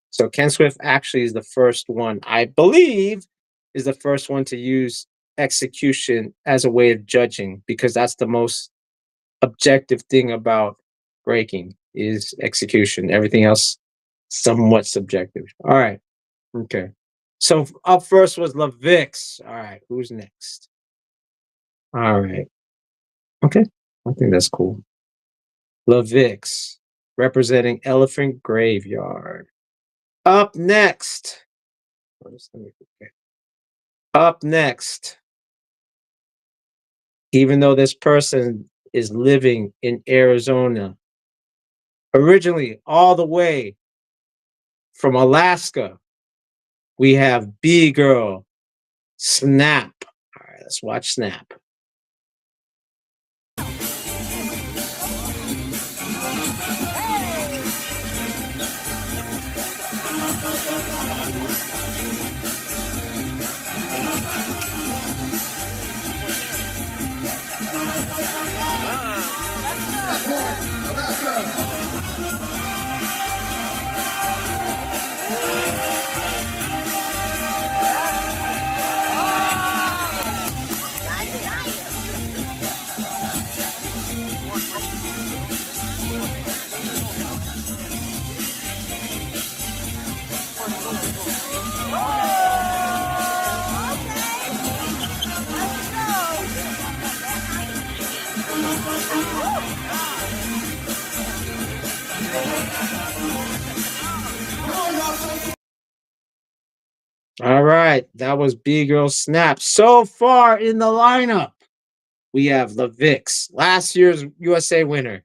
So Ken Swift actually is the first one, I believe, is the first one to use execution as a way of judging because that's the most objective thing about breaking is execution. Everything else somewhat subjective. All right. Okay. So up first was LaVix. All right. Who's next? All right. Okay. I think that's cool. LaVix representing Elephant Graveyard. Up next. Up next. Even though this person is living in Arizona, originally all the way from Alaska, we have B Girl Snap. All right, let's watch Snap. That was B-Girl Snap. So far in the lineup, we have LaVix, last year's USA winner,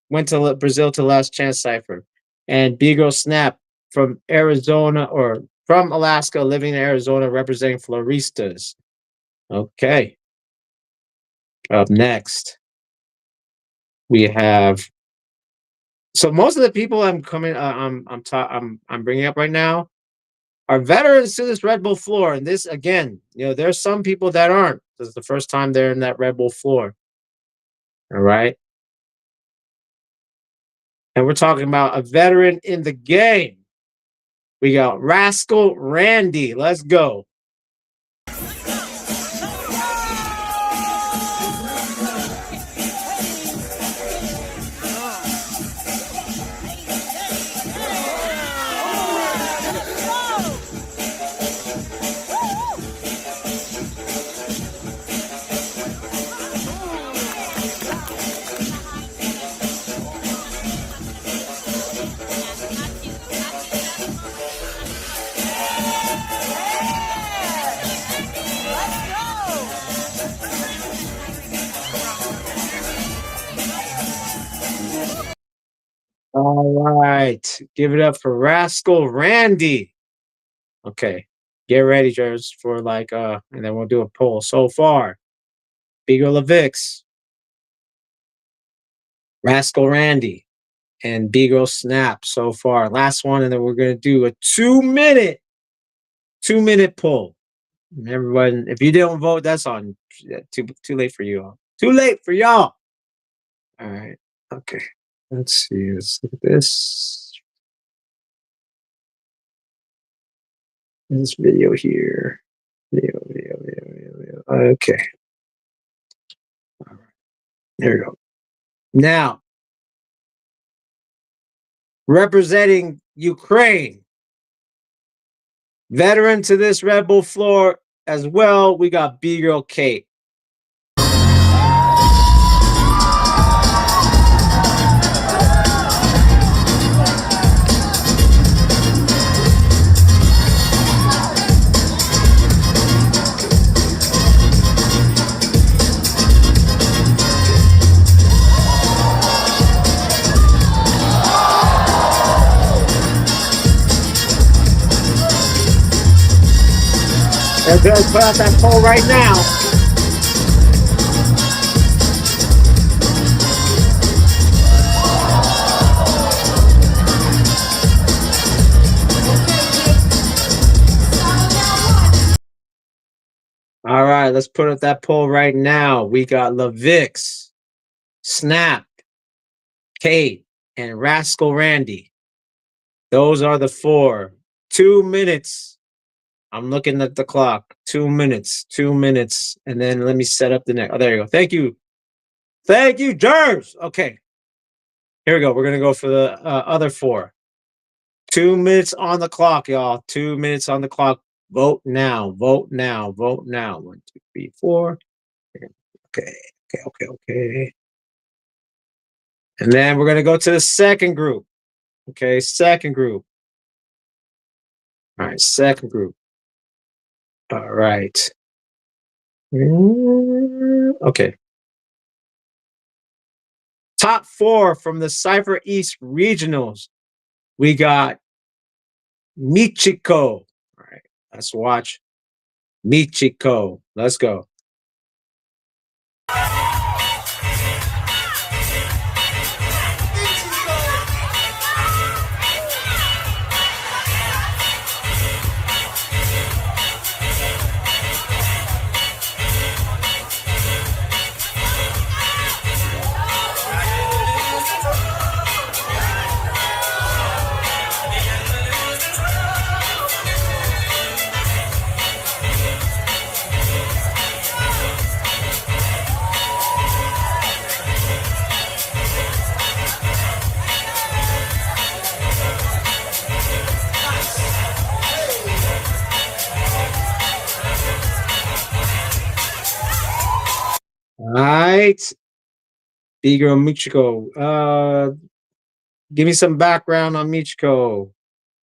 went to Brazil to Last Chance Cipher, and B-Girl Snap from Arizona or from Alaska, living in Arizona, representing Floristas. Okay. Up next, we have. So most of the people I'm bringing up right now are veterans to this Red Bull floor, and this again, there's some people that aren't. This is the first time they're in that Red Bull floor. All right. And we're talking about a veteran in the game. We got Rascal Randy. Let's go. All right. Give it up for Rascal Randy. Okay. Get ready, Jers, for and then we'll do a poll. So far, Bigger LaVix, Rascal Randy, and Bigger Snap so far. Last one, and then we're gonna do a 2-minute poll. Everyone, if you didn't vote, that's on too late for you all. Too late for y'all. All right. Okay. Let's see. Let's look at this. This video here. Video. Okay. All right. There we go. Now, representing Ukraine, veteran to this Red Bull floor as well, we got B-Girl Kate. Let's go put out that poll right now. All right, let's put up that poll right now. We got LaVix, Snap, Kate, and Rascal Randy. Those are the 4. 2 minutes. I'm looking at the clock. 2 minutes. 2 minutes. And then let me set up the next. Oh, there you go. Thank you. Thank you, Jervs. Okay. Here we go. We're going to go for the other 4. 2 minutes on the clock, y'all. 2 minutes on the clock. Vote now. Vote now. Vote now. 1, 2, 3, 4. Okay. And then we're going to go to the second group. Okay, second group. All right, second group. All right. Okay. Top 4 from the Cypher East Regionals. We got Michiko. All right, let's watch Michiko. Let's go. All right. B-Girl Michiko. Give me some background on Michiko.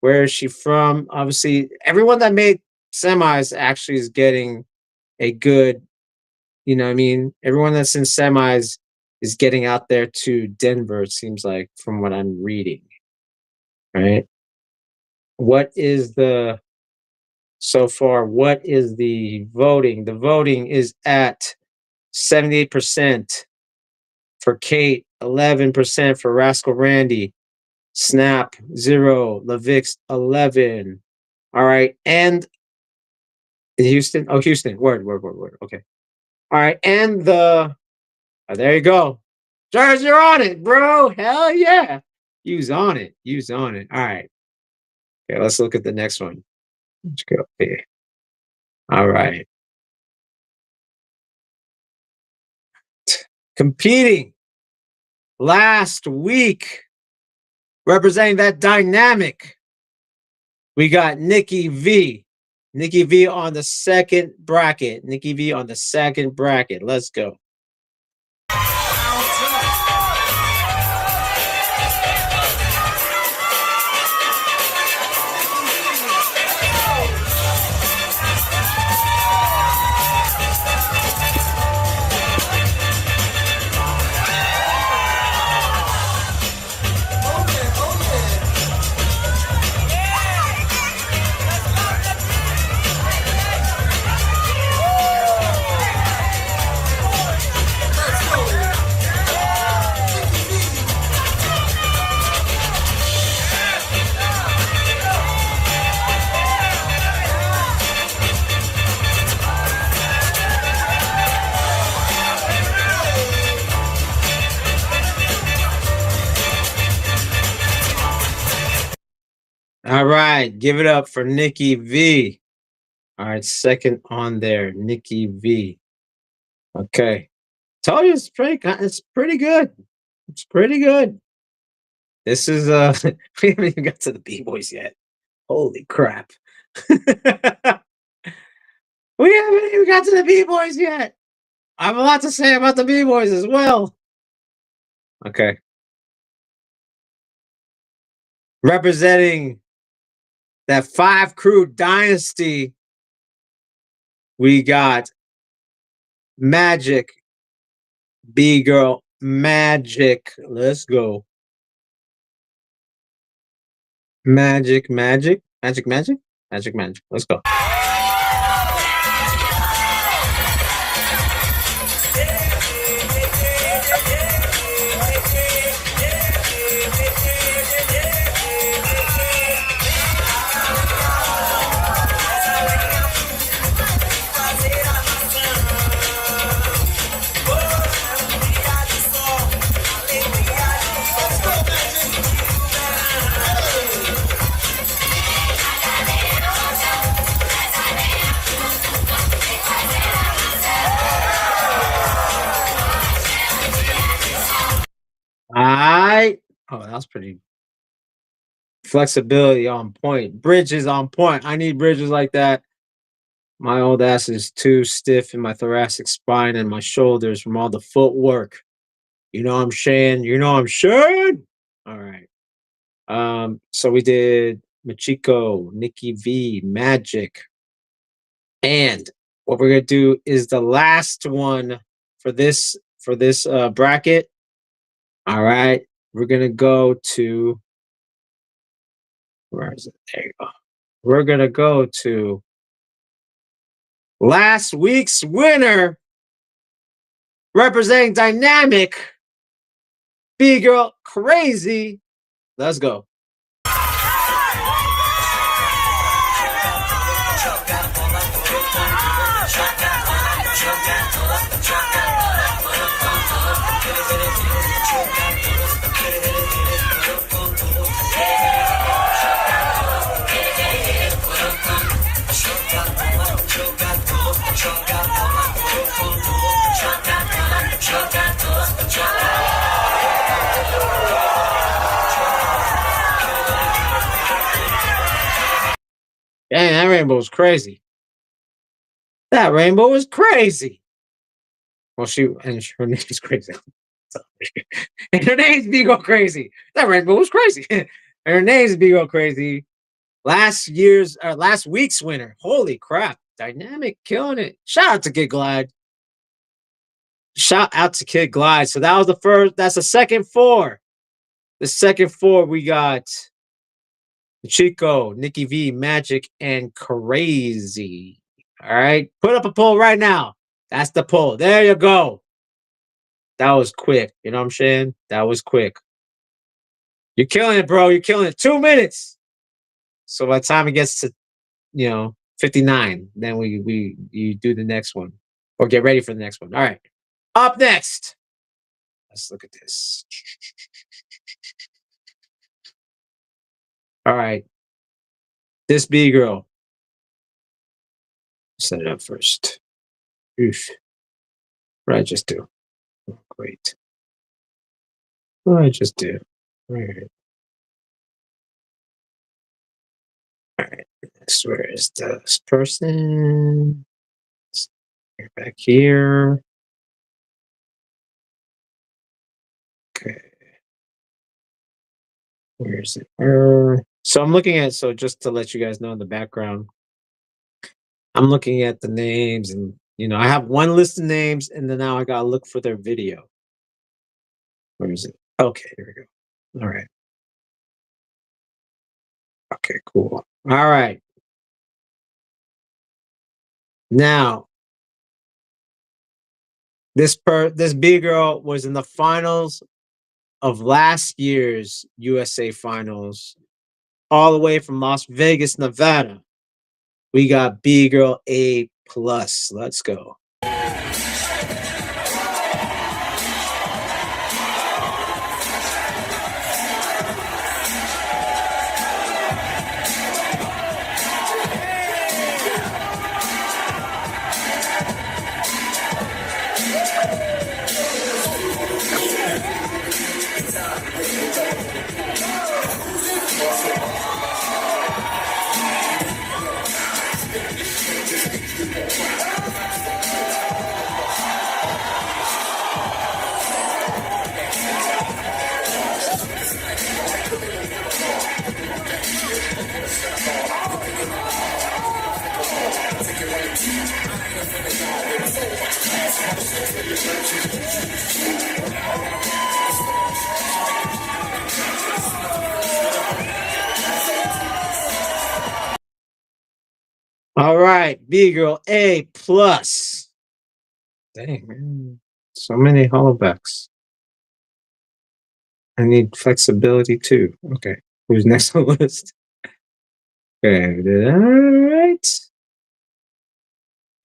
Where is she from? Obviously, everyone that made semis actually is getting a good, you know what I mean? Everyone that's in semis is getting out there to Denver, it seems like, from what I'm reading, right? What is the so far? What is the voting? The voting is at 78% for Kate, 11% for Rascal Randy, Snap 0, Levix 11. All right, and in Houston. Oh, Houston. Word. Okay. All right, and the there you go. Charles, you're on it, bro. Hell yeah. Use on it. Use on it. All right. Okay, let's look at the next one. Let's go here. All right. Competing last week, representing that dynamic, we got Nikki V. Nikki V on the second bracket. Nikki V on the second bracket. Let's go. All right, give it up for Nikki V. All right, second on there, Nikki V. Okay, told you it's pretty good. It's pretty good. This is we haven't even got to the B-boys yet. Holy crap. We haven't even got to the B-boys yet. I have a lot to say about the B-boys as well. Okay. Representing that 5 crew dynasty, we got Magic, B girl, Magic. Let's go. Magic. Let's go. All right. Oh, that was pretty flexibility on point. Bridges on point. I need bridges like that. My old ass is too stiff in my thoracic spine and my shoulders from all the footwork. You know what I'm saying? You know what I'm saying? All right. So we did Machiko, Nikki V, Magic. And what we're gonna do is the last one for this bracket. All right. We're gonna go to where is it? There you go. We're gonna go to last week's winner, representing dynamic B girl crazy. Let's go. Dang, that rainbow was crazy. That rainbow was crazy. Well, her name is crazy. And her name's Bigo Crazy. That rainbow was crazy. And her name's Bigo Crazy. last week's winner. Holy crap. Dynamic killing it. Shout out to Kid Glide. Shout out to Kid Glide. So that was the first, that's the second four. The second four, we got Chico, Nikki V, Magic, and Crazy. All right. Put up a poll right now. That's the poll. There you go. That was quick. You know what I'm saying? That was quick. You're killing it, bro. You're killing it. 2 minutes. So by the time it gets to, 59, then you do the next one. Or get ready for the next one. All right. Up next. Let's look at this. All right. This B girl. Set it up first. Oof. What did I just do? Oh, great. What did I just do? All right. All right. Next, where is this person? Get back here. Okay. Where is it? So I'm looking at, so just to let you guys know in the background, I'm looking at the names and, I have one list of names and then now I got to look for their video. Where is it? Okay, here we go. All right. Okay, cool. All right. Now, this B girl was in the finals of last year's USA finals, all the way from Las Vegas, Nevada. We got B girl A plus. Let's go. All right, B girl A plus. Dang, man. So many hollowbacks. I need flexibility too. Okay. Who's next on the list? Okay. All right.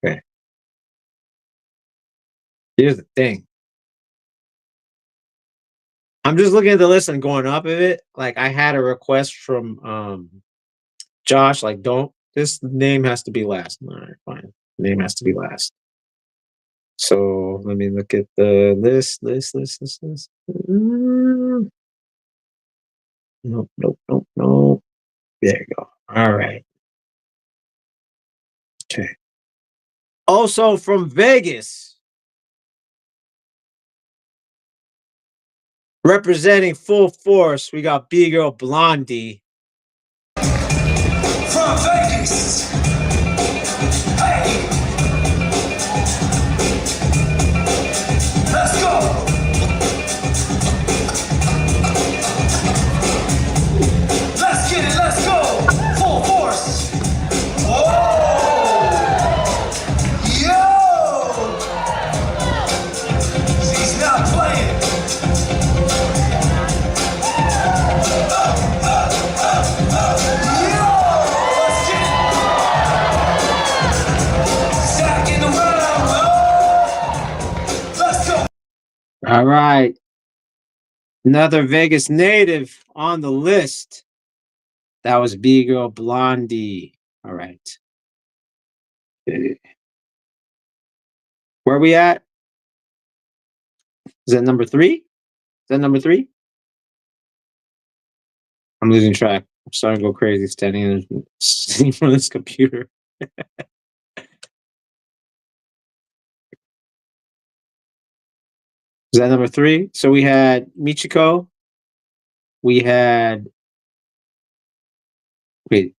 Okay. Here's the thing. I'm just looking at the list and going up of it. Like I had a request from Josh, like, don't, this name has to be last. All right, fine. Name has to be last. So let me look at the list. Nope, nope, nope, nope. There you go. All right. Okay. Also from Vegas, representing full force, we got B girl Blondie. From Vegas. Hey. Let's go. Let's get it. Let's go. Full force. Oh. Yo. He's not playing. All right. Another Vegas native on the list. That was B girl Blondie. All right. Where are we at? Is that number 3? Is that number 3? I'm losing track. I'm starting to go crazy standing in front of this computer. Is that number 3? So we had Michiko. We had, wait,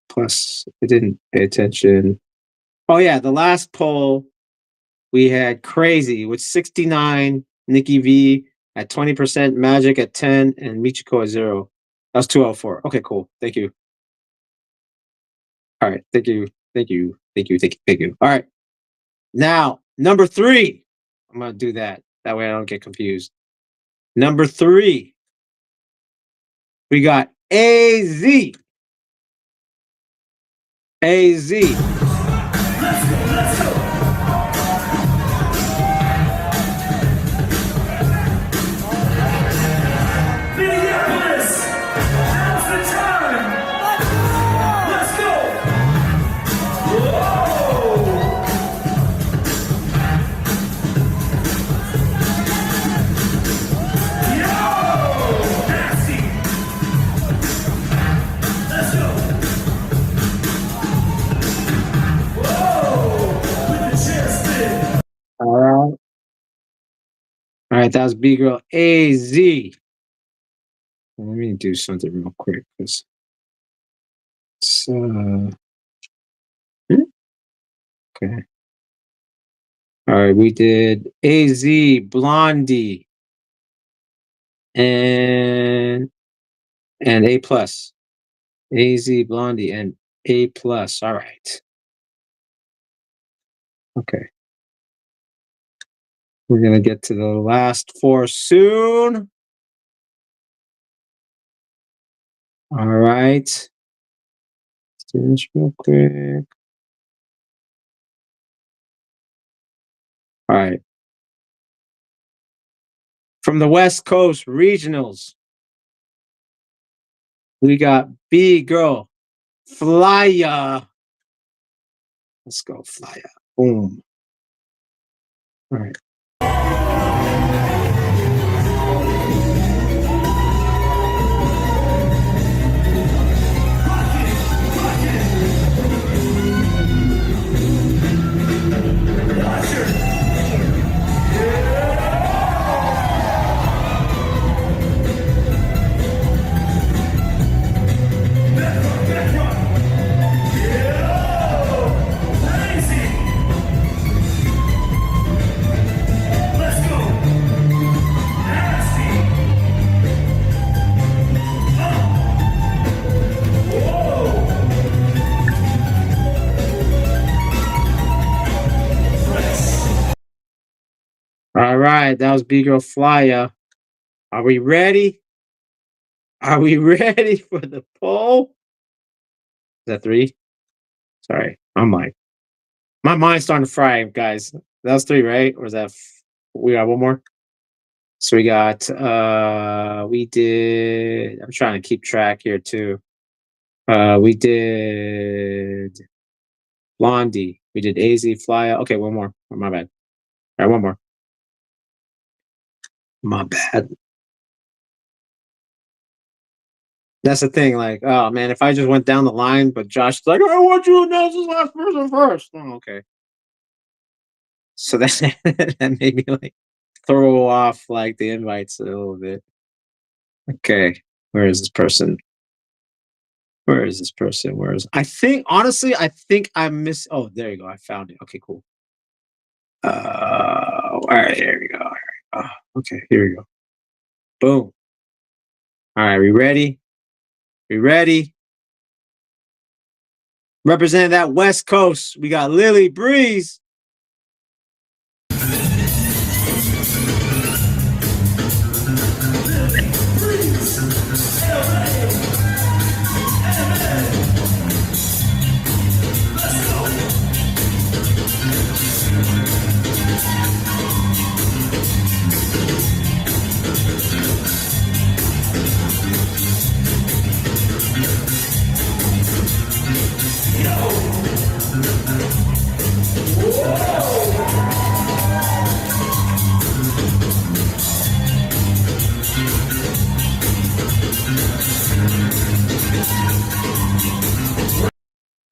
Plus, I didn't pay attention. Oh yeah, the last poll we had Crazy with 69, Nikki V at 20%, Magic at 10, and Michiko at 0. That was 204. Okay, cool. Thank you. All right. Thank you. Thank you. Thank you. Thank you. Thank you. All right. Now, number 3. I'm going to do that. That way I don't get confused. Number 3. We got AZ. AZ. Let's go. Minneapolis, now's the time. Let's go. Whoa. Yo, nasty. Let's go. Whoa, with the chair spin. All right. All right. That was B Girl AZ. Let me do something real quick because it's okay. All right, we did AZ, Blondie, and A plus. AZ, Blondie, and A plus. All right. Okay. We're gonna get to the last 4 soon. All right. Let's do this real quick. All right. From the West Coast regionals, we got B Girl, Flyer. Let's go, Flyer. Boom. All right. All right, that was B Girl Flyer. Are we ready? Are we ready for the poll? Is that 3? Sorry, my mind's starting to fry, guys. That was 3, right? Or is that we got one more? So we got we did. I'm trying to keep track here too. We did Blondie. We did AZ Flyer. Okay, one more. Oh, my bad. All right, one more. My bad. That's the thing. Like, oh man, if I just went down the line, but Josh's like, I want you to announce this last person first. Oh, okay. So that that made me like throw off like the invites a little bit. Okay, where is this person? Where is this person? Where is? I think honestly, I think I miss. Oh, there you go. I found it. Okay, cool. All right, here we go. All right. Okay, here we go. Boom. All right, we ready? We ready? Representing that West Coast, we got Lily Breeze.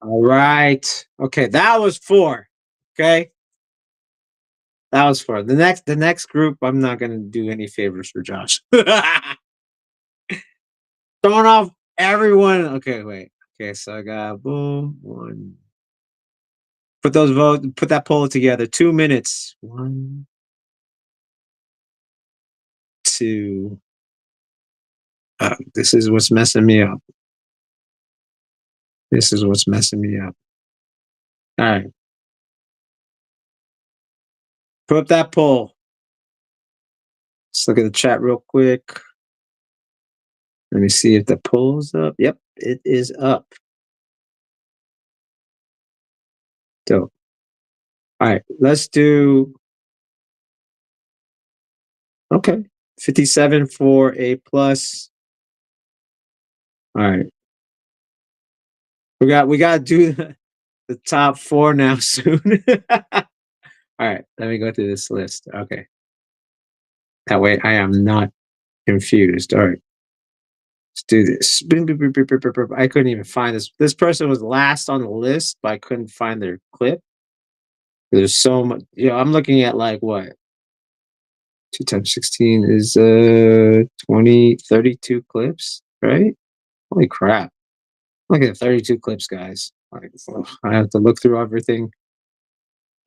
All right. Okay, that was 4. Okay. That was 4. The next group, I'm not gonna do any favors for Josh. Throwing off everyone. Okay, wait. Okay, so I got boom, one. Put those vote. Put that poll together. 2 minutes. One, two. This is what's messing me up. This is what's messing me up. All right. Put up that poll. Let's look at the chat real quick. Let me see if the poll's up. Yep, it is up. Dope. All right, let's do. Okay, 57 for a plus. All right, we got to do the top four now soon. All right, let me go through this list. Okay, that way I am not confused. All right, let's do this. I couldn't even find this. This person was last on the list, but I couldn't find their clip. There's so much. I'm looking at like what 2 times 16 is 20, 32 clips, right? Holy crap. Look at 32 clips, guys. Like, I have to look through everything.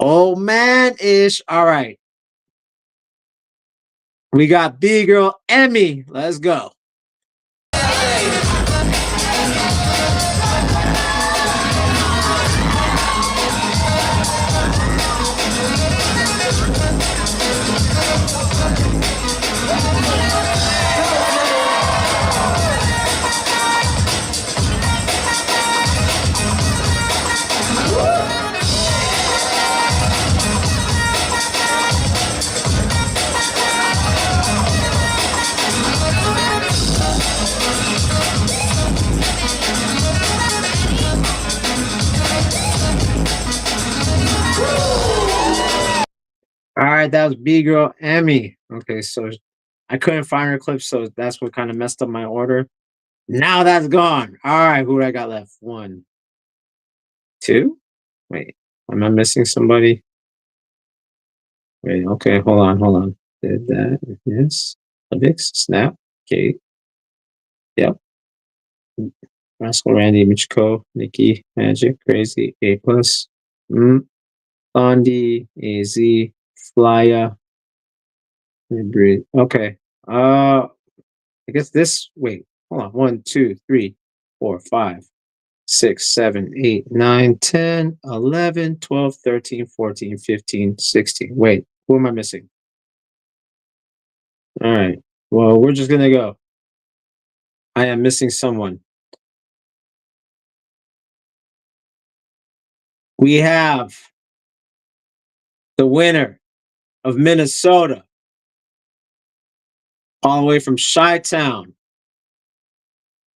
Oh man ish. All right. We got B girl Emmy. Let's go. All right, that was B girl Emmy. Okay, so I couldn't find her clip, so that's what kind of messed up my order. Now that's gone. All right, who do I got left? One, two. Wait, am I missing somebody? Wait, okay, hold on. Did that? Yes. Olympics, Snap, Kate. Yep. Rascal, Randy, Michiko, Nikki, Magic, Crazy, A plus. Blondie, AZ, Flya. Breathe. Okay. I guess this. Wait, hold on. 1, 2, 3, 4, 5, 6, 7, 8, 9, 10, 11, 12, 13, 14, 15, 16. Wait, who am I missing? All right. Well, we're just gonna go. I am missing someone. We have the winner of Minnesota, all the way from Chi-Town.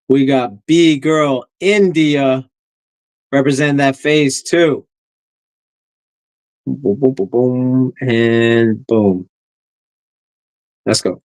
We got B Girl India representing that phase 2. Boom, boom, boom, boom, and boom. Let's go.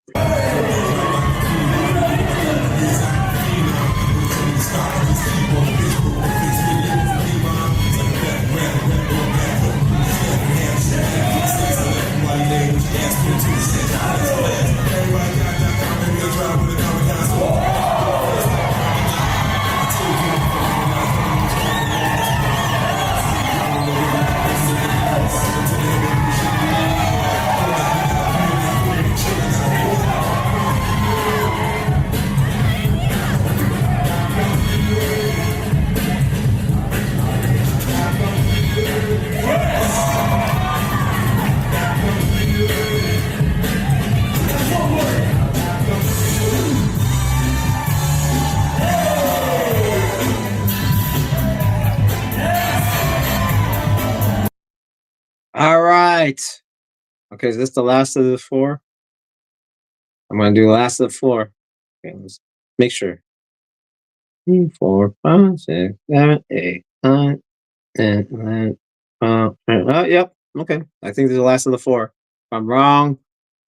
All right. Okay, is this the last of the 4? I'm gonna do the last of the 4. Okay, let's make sure. 3, 4, 5, 6, 7, 8, 9, 10, 11, 12. Yep. Okay. I think this is the last of the 4. If I'm wrong,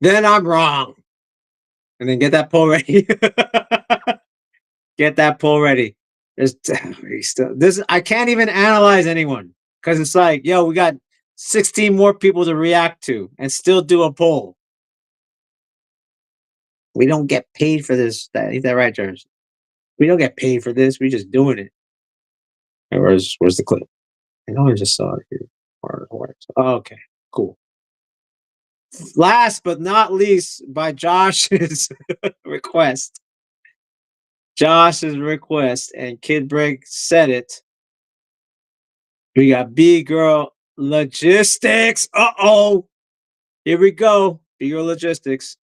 then I'm wrong. And then get that poll ready. Get that poll ready. There's still this. I can't even analyze anyone because it's like, yo, we got 16 more people to react to and still do a poll. We don't get paid for this. Is that right, James? We don't get paid for this. We're just doing it. Hey, where's the clip? I know I just saw it here. Oh, okay, cool. Last but not least, by Josh's request. Josh's request, and Kid Break said it. We got B Girl Logistics. Uh-oh. Here we go. B Girl Logistics.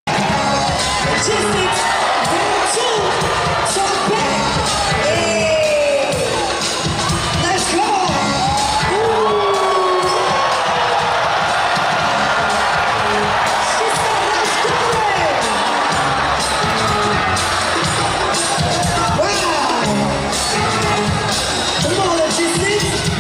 Logistics, round two, so back. Hey, let's go. She's got that story. Wow. Come on, logistics.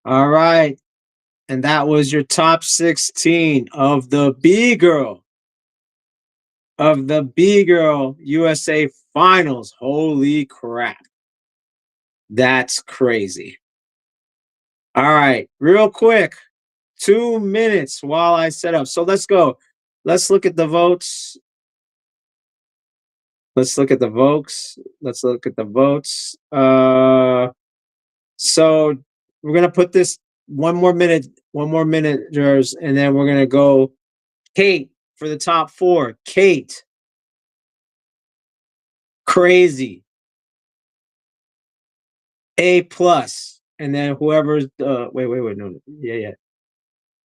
All right. And that was your top 16 of the B Girl USA finals. Holy crap. That's crazy. All right, real quick, 2 minutes while I set up. So let's go. Let's look at the votes. Let's look at the votes. Let's look at the votes. So we're gonna put this 1 more minute, Jers, and then we're gonna go Kate for the top four. Kate, crazy, A plus, and then whoever's wait, no, yeah,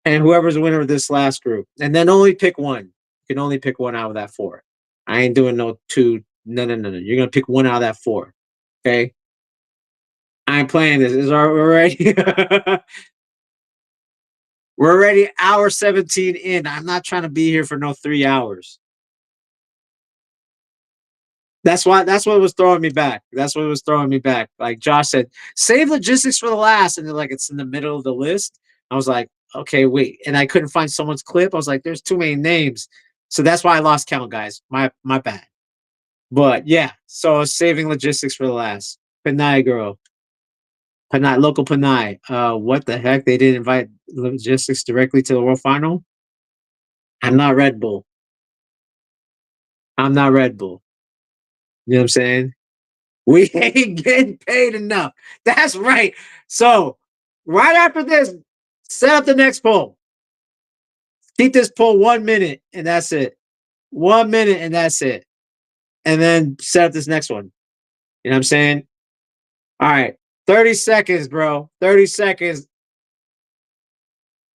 and whoever's the winner of this last group, and then only pick one. You can only pick one out of that four. I ain't doing no two. No. You're gonna pick one out of that four. Okay. I ain't playing this. Is already we're already hour 17 in. I'm not trying to be here for no 3 hours. That's what was throwing me back. That's what was throwing me back. Like Josh said, save logistics for the last, and they're like, it's in the middle of the list. I was like, okay, wait, and I couldn't find someone's clip. I was like, there's too many names, so that's why I lost count, guys. My bad. But yeah, so I was saving logistics for the last. Panay girl, Panay local Panay. What the heck? They didn't invite logistics directly to the world final. I'm not Red Bull. I'm not Red Bull. You know what I'm saying? We ain't getting paid enough. That's right. So, right after this, set up the next poll. Keep this poll 1 minute, and that's it. 1 minute, and that's it. And then set up this next one. You know what I'm saying? All right. 30 seconds, bro. 30 seconds.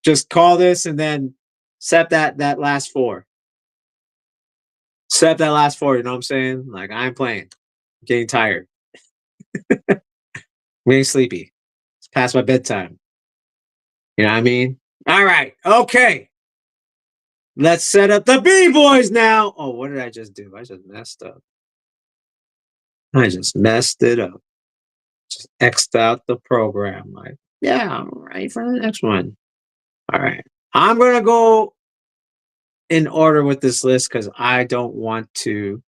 Just call this and then set that last four. Set that last four. You know what I'm saying? Like, I ain't playing. I'm getting tired. I'm getting sleepy. It's past my bedtime. You know what I mean? All right. Okay. Let's set up the B-boys now. Oh, what did I just do? I just messed up. I just messed it up. Just X'd out the program. Like, yeah, I'm ready for the next one. All right. I'm going to go in order with this list because I don't want to.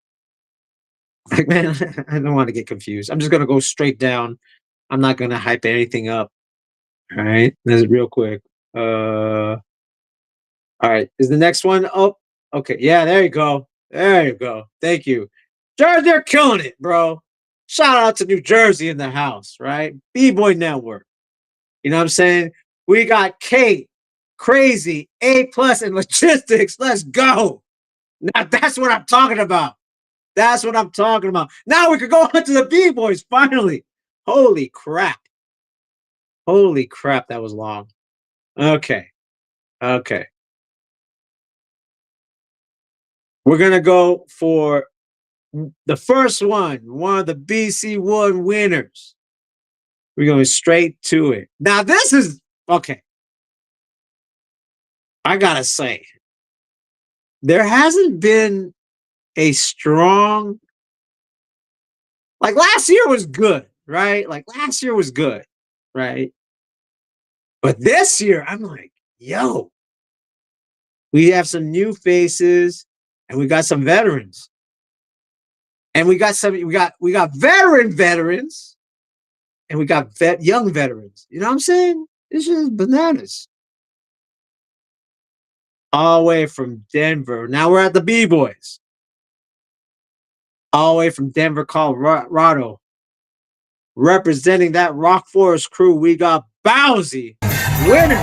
Like, man, I don't want to get confused. I'm just going to go straight down. I'm not going to hype anything up. All right. This is real quick. All right. Is the next one? Oh, okay. Yeah, there you go. There you go. Thank you. Jersey, they're killing it, bro. Shout out to New Jersey in the house, right? B-Boy Network. You know what I'm saying? We got Kate, Crazy, A plus, and logistics. Let's go. Now that's what I'm talking about. That's what I'm talking about. Now we can go on to the B-Boys finally. Holy crap. Holy crap, that was long. Okay. Okay. We're going to go for the first one of the BC1 winners. We're going straight to it. Now, this is okay. I got to say, there hasn't been a strong, like last year was good, right? Like last year was good, right? But this year, I'm like, yo, we have some new faces and we got some veterans. And we got veterans and we got young veterans. You know what I'm saying? This is bananas. all the way from Denver. Now we're at the B-Boys. All the way from Denver, Colorado. Representing that Rock Forest crew, we got Bowsy winning.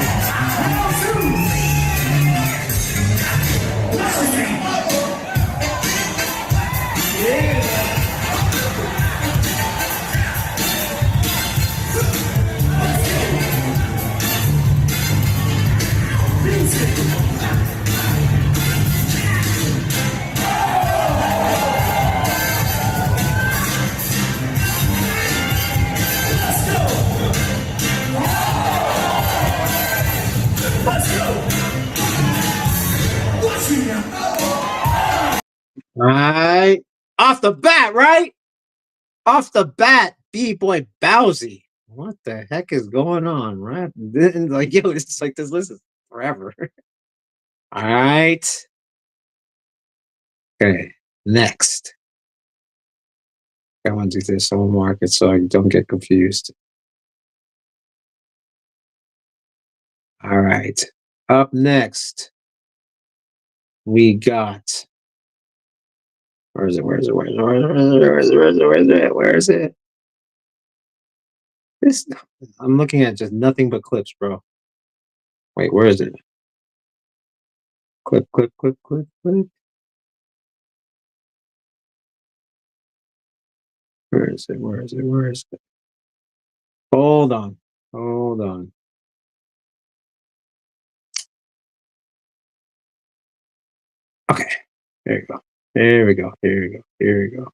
All right. Off the bat, right? Off the bat, B-Boy Bowsy. What the heck is going on, right? Like, yo, it's like this list is forever. All right. Okay. Next. I want to do this on market so I don't get confused. All right. Up next, we got. Where is it? Where is it? Where is it? Where is it? Where is it? Where is it? Where is it? Where is it? This, I'm looking at just nothing but clips, bro. Wait, where is it? Clip, clip, clip, clip, clip. Where is it? Where is it? Where is it? Hold on. Hold on. Okay. There you go. There we go. Here we go. Here we go.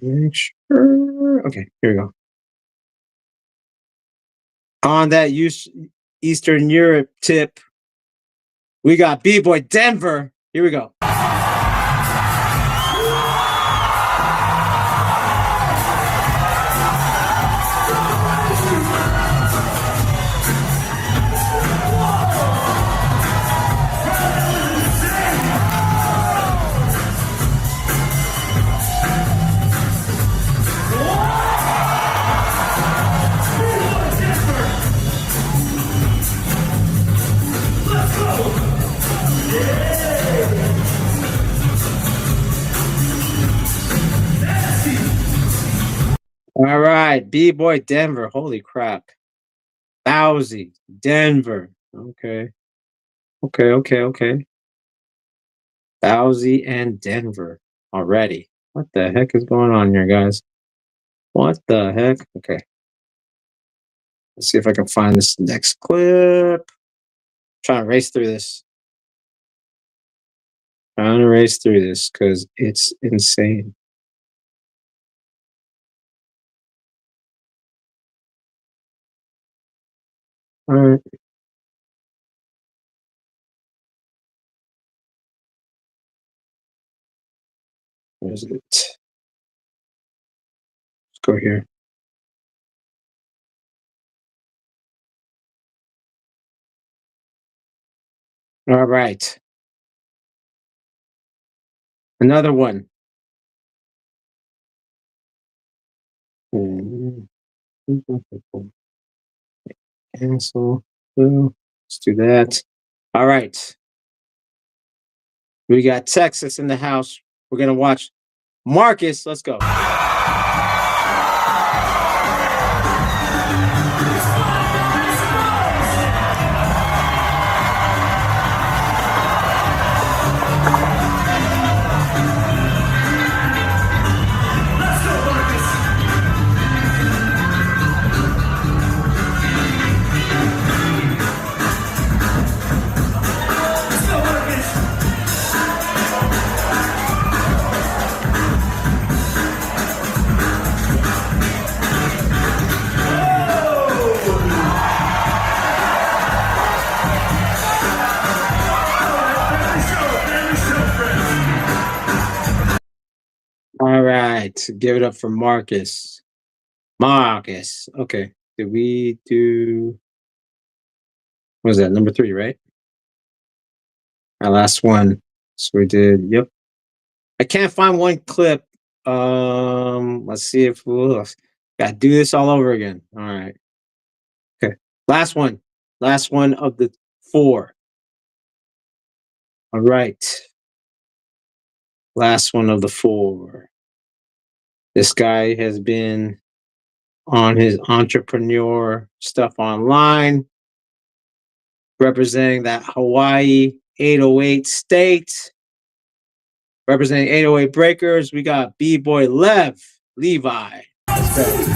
Make sure. Okay. Here we go. On that Eastern Europe tip, we got B-Boy Denver. Here we go. All right, B-Boy Denver. Holy crap. Lousy. Denver. Okay. Okay, okay, okay. Lousy and Denver already. What the heck is going on here, guys? What the heck? Okay. Let's see if I can find this next clip. Trying to race through this. Trying to race through this because it's insane. All right. Where is it? Let's go here. All right. Another one. Cancel. Let's do that. All right. We got Texas in the house. We're going to watch Marcus. Let's go. All right, give it up for Marcus. Marcus. Okay. Did we do what was that? Number 3, right? Our last one. So we did, yep. I can't find one clip. Let's see if we'll gotta do this all over again. All right. Okay. Last one. Last one of the 4. All right. Last one of the four. This guy has been on his entrepreneur stuff online, representing that Hawaii 808 state. Representing 808 Breakers, we got B-Boy Levi. Okay.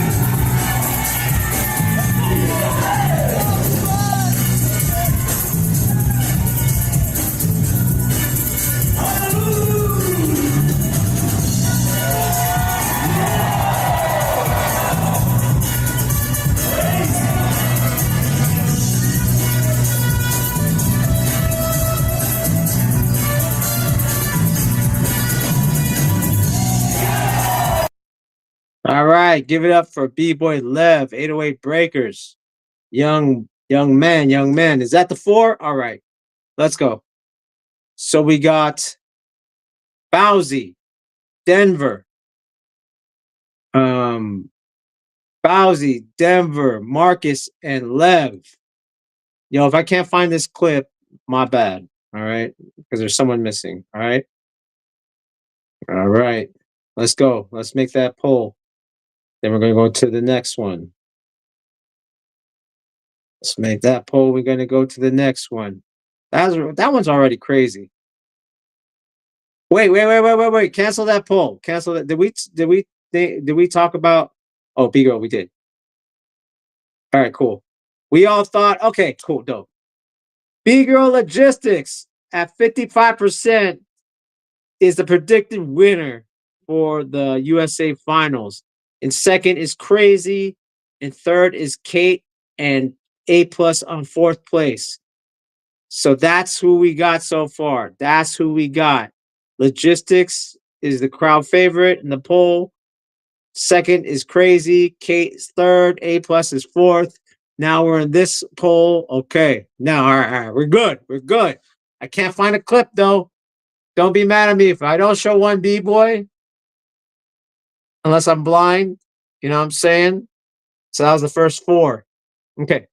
All right, give it up for B-Boy 808 Breakers. Young man. Is that the four? All right, let's go. So we got Bowsy, Denver. Bowsy, Denver, Marcus, and Lev. Yo, if I can't find this clip, my bad. All right, because there's someone missing. All right. All right. Let's go. Let's make that poll. Then we're going to go to the next one. Let's make that poll. We're going to go to the next one. That one's already crazy. Wait. Cancel that poll. Cancel that. Did we talk about? Oh, B-Girl, we did. All right, cool. We all thought, okay, cool, dope. B-Girl Logistics at 55% is the predicted winner for the USA Finals. And second is Crazy. And third is Kate. And A+ on fourth place. So that's who we got so far. That's who we got. Logistics is the crowd favorite in the poll. Second is Crazy. Kate's third. A+ is fourth. Now we're in this poll. Okay. Now, all right. We're good. We're good. I can't find a clip, though. Don't be mad at me if I don't show one B-Boy. Unless I'm blind. You know what I'm saying? So that was the first four. Okay.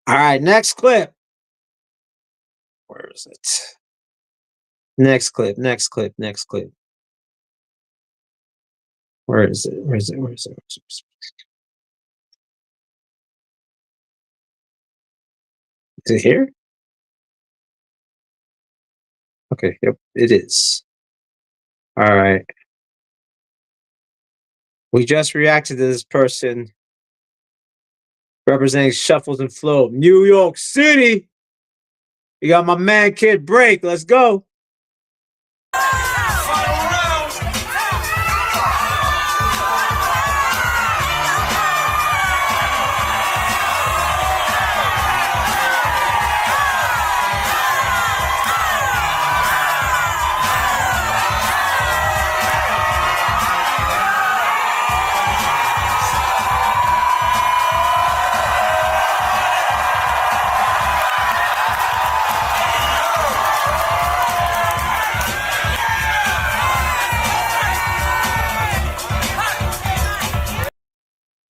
All right. Next clip. Where is it? Next clip. Where is it? Is it here? Okay, yep, it is. All right. We just reacted to this person representing Shuffles and Flow, New York City. We got my man Kid Break. Let's go.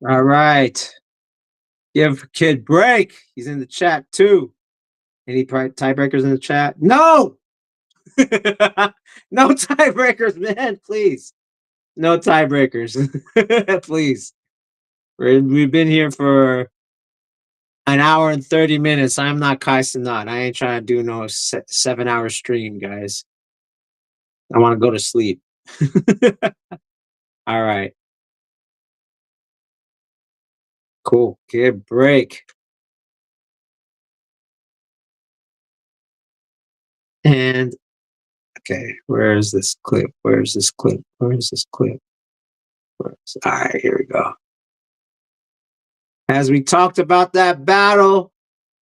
All right. Give Kid Break. He's in the chat too. Any tiebreakers in the chat? No! No tiebreakers, man. Please. No tiebreakers. Please. We've been here for an hour and 30 minutes. I'm not Kai Cenat. I ain't trying to do no 7-hour stream, guys. I want to go to sleep. All right. Cool. Kid Break. And okay, where is this clip? All right, here we go. As we talked about that battle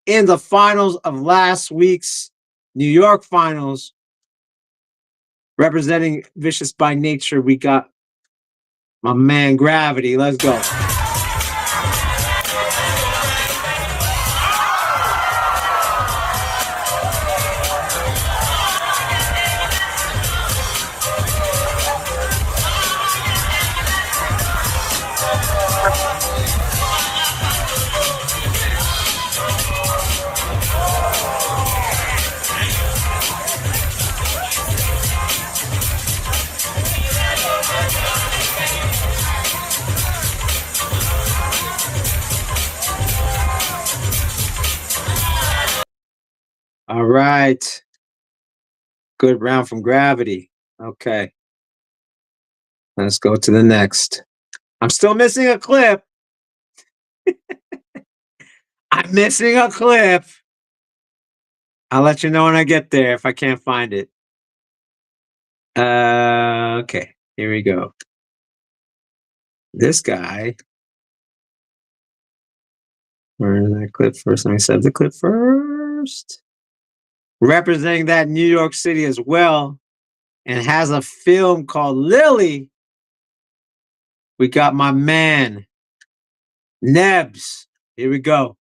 in the finals of last week's New York finals, representing Vicious by Nature, we got my man Gravity. Let's go. All right. Good round from Gravity. Okay. Let's go to the next. I'm still missing a clip. I'm missing a clip. I'll let you know when I get there if I can't find it. Okay. Here we go. This guy. Where's that clip first? Let me set the clip first. Representing that New York City as well, and has a film called Lily. We got my man, Nebs. Here we go.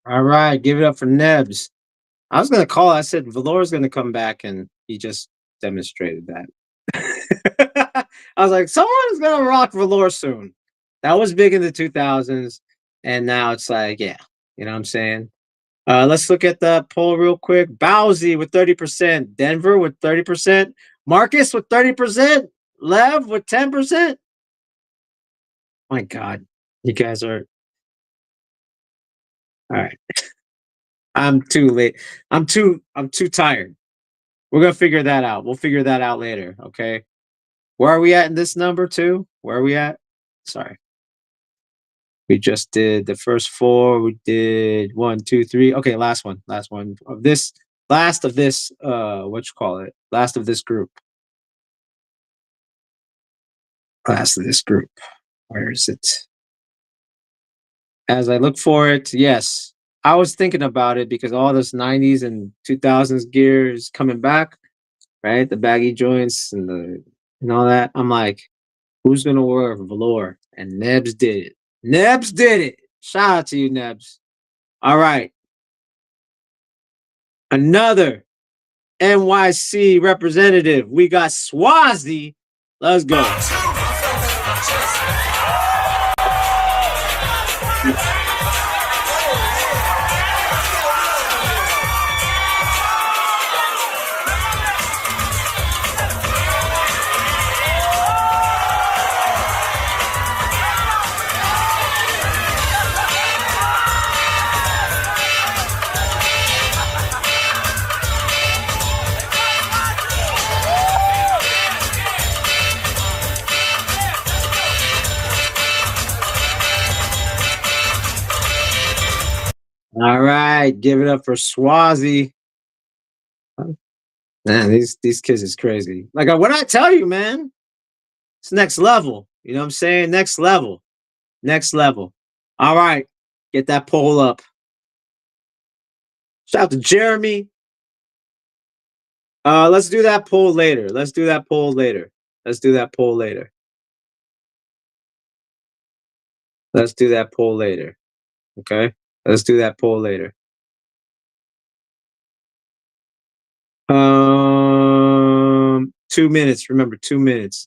All right, give it up for Nebs. I was gonna call. I said Valor's gonna come back, and he just demonstrated that. I was like, someone's gonna rock Valor soon. That was big in the 2000s, and now it's like, yeah, you know what I'm saying. Let's look at the poll real quick. Bowsy with 30%, Denver with 30%, Marcus with 30%, Lev with 10%. My God, you guys are all right. I'm too late. I'm too tired. We're gonna figure that out. We'll figure that out later. Okay. Where are we at in this number two? Where are we at? Sorry. We just did the first four. We did one, two, three. Okay, last one. Last one of this. Last of this. What you call it? Last of this group. Last of this group. Where is it? As I look for it, yes. I was thinking about it because all this 90s and 2000s gear is coming back, right? The baggy joints and all that. I'm like, who's gonna wear velour? And Nebs did it. Nebs did it. Shout out to you, Nebs. All right. Another NYC representative. We got Swazi. Let's go. All right, give it up for Swazi. Man, these kids is crazy. Like what I tell you, man, it's next level. You know what I'm saying? Next level. Next level. All right, get that poll up. Shout out to Jeremy. Let's do that poll later. Let's do that poll later. Let's do that poll later. Let's do that poll later. Okay? Let's do that poll later. 2 minutes. Remember, 2 minutes.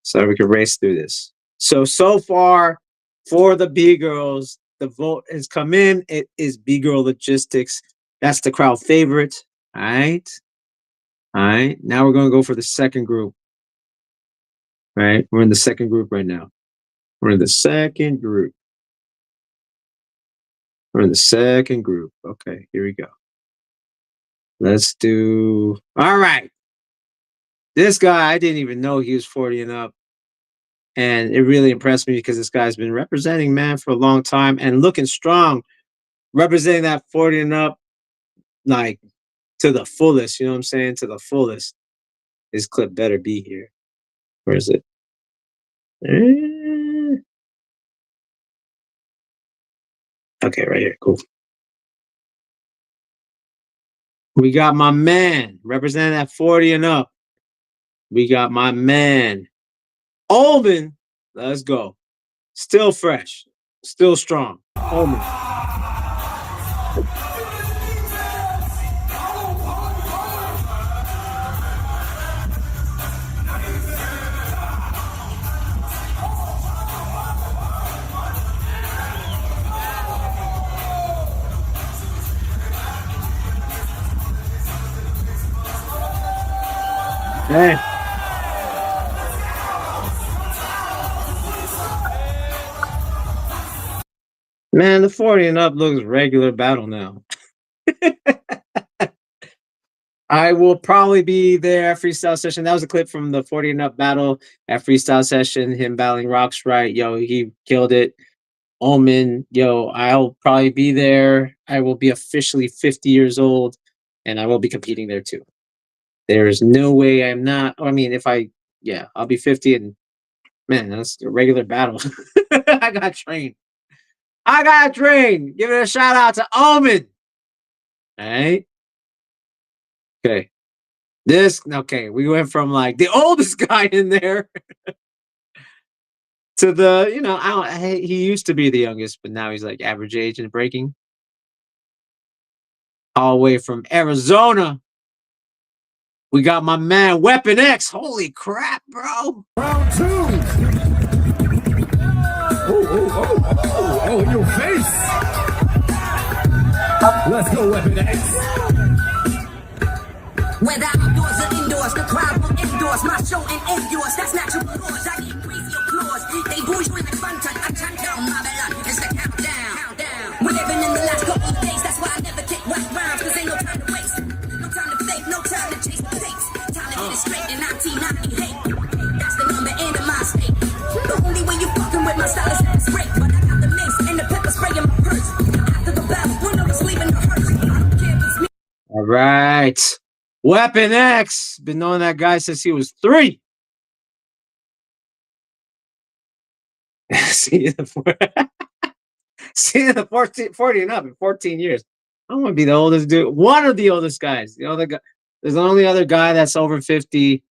So we can race through this. So far for the B girls, the vote has come in. It is B girl logistics. That's the crowd favorite. All right. All right. Now we're gonna go for the second group. Right? We're in the second group right now. We're in the second group. We're in the second group. Okay, here we go. Let's do. All right. This guy, I didn't even know he was 40 and up. And it really impressed me because this guy's been representing man for a long time and looking strong. representing that 40 and up, like to the fullest. You know what I'm saying? To the fullest. This clip better be here. Where is it? Okay, right here. Cool. We got my man representing that 40 and up. We got my man Omen. Let's go. Still fresh. Still strong. Omen. Hey. Man, the 40 and up looks regular battle now. I will probably be there at freestyle session. That was a clip from the 40 and up battle at freestyle session. Him battling Rocks right. Yo, he killed it. Omen, yo, I'll probably be there. I will be officially 50 years old and I will be competing there too. There is no way I'm not. I mean, yeah, I'll be 50 and man, that's a regular battle. I got trained. I got trained. Give it a shout out to Omen. All right. Okay. Okay. We went from like the oldest guy in there to the, he used to be the youngest, but now he's like average age and breaking. All the way from Arizona. We got my man Weapon X. Holy crap, bro. Round two. Oh, in your face. Let's go, Weapon X. Whether outdoors or indoors, the crowd will endorse my show and endorse. That's natural laws. I get crazy applause. They boys like Fanta. I chant down Babylon. It's the countdown. We're living in the last couple of days. That's why I never kick whack rhymes. Cause ain't no time to waste. No time to fake. No time to chase the pace. Time to get it straight in 1998. That's the number in my state. The only way you fucking with my style is straight. But I got the mace and the pepper spray in my purse. After the battle, we're never sleeping the hearse. I don't care if it's me. All right. Weapon X. Been knowing that guy since he was 3. See the 40 and up in 14 years. I want to be the oldest dude. One of the oldest guys. The other guy. There's the only other guy that's over 50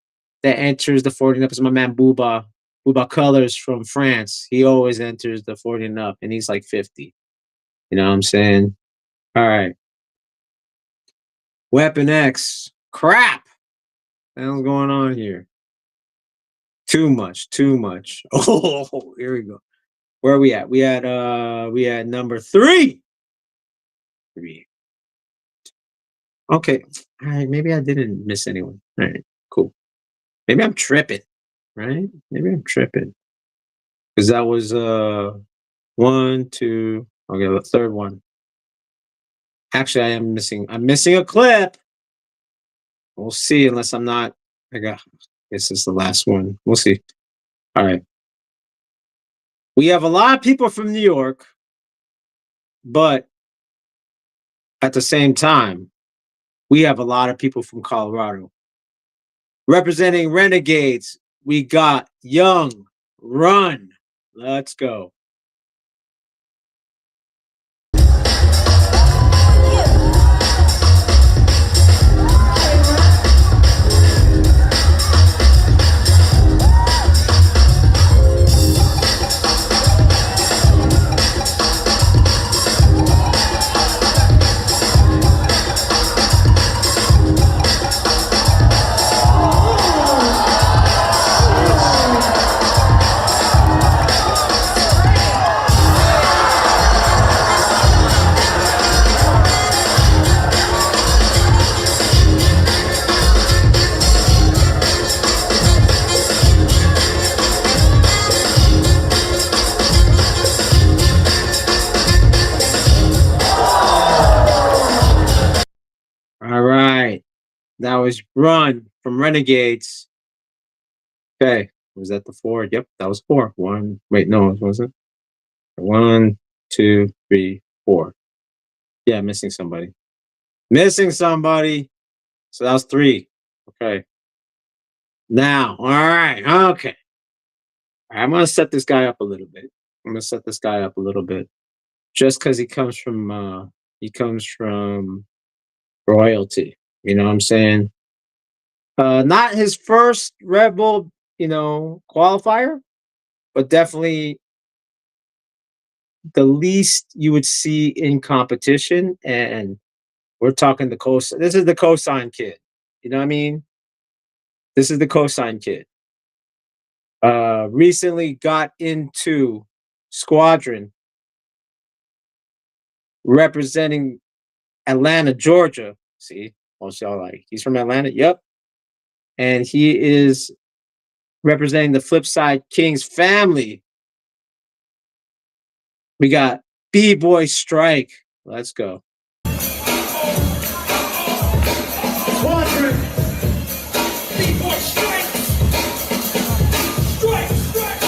that enters the 40 and up is my man Booba. Booba Colors from France. He always enters the 40 and up, and he's like 50. You know what I'm saying? All right. Weapon X. Crap. What the hell's going on here? Too much. Oh, here we go. Where are we at? We had number 3. Okay. All right. Maybe I didn't miss anyone. All right. Cool. Maybe I'm tripping. Right? Maybe I'm tripping. Because that was 1, 2. Okay, the third one. Actually, I'm missing a clip. We'll see, unless I'm not. This is the last one. We'll see. All right. We have a lot of people from New York, but at the same time, we have a lot of people from Colorado. Representing Renegades, we got Young Run. Let's go. All right. That was Run from Renegades. Okay. Was that the 4? Yep, that was 4. 1. Wait, no, was it? 1, 2, 3, 4. Yeah, missing somebody. Missing somebody. So that was 3. Okay. Now, all right. Okay. I'm gonna set this guy up a little bit. I'm gonna set this guy up a little bit. Just because he comes from royalty. You know what I'm saying? Not his first Red Bull, qualifier, but definitely the least you would see in competition. And we're talking the cos. This is the cosign kid. You know what I mean? This is the cosign kid. Recently got into squadron representing Atlanta, Georgia. See, most y'all like he's from Atlanta. Yep, and he is representing the Flipside Kings family. We got B-Boy Strike. Let's go. Quadrant. B-Boy strike. Strike, strike.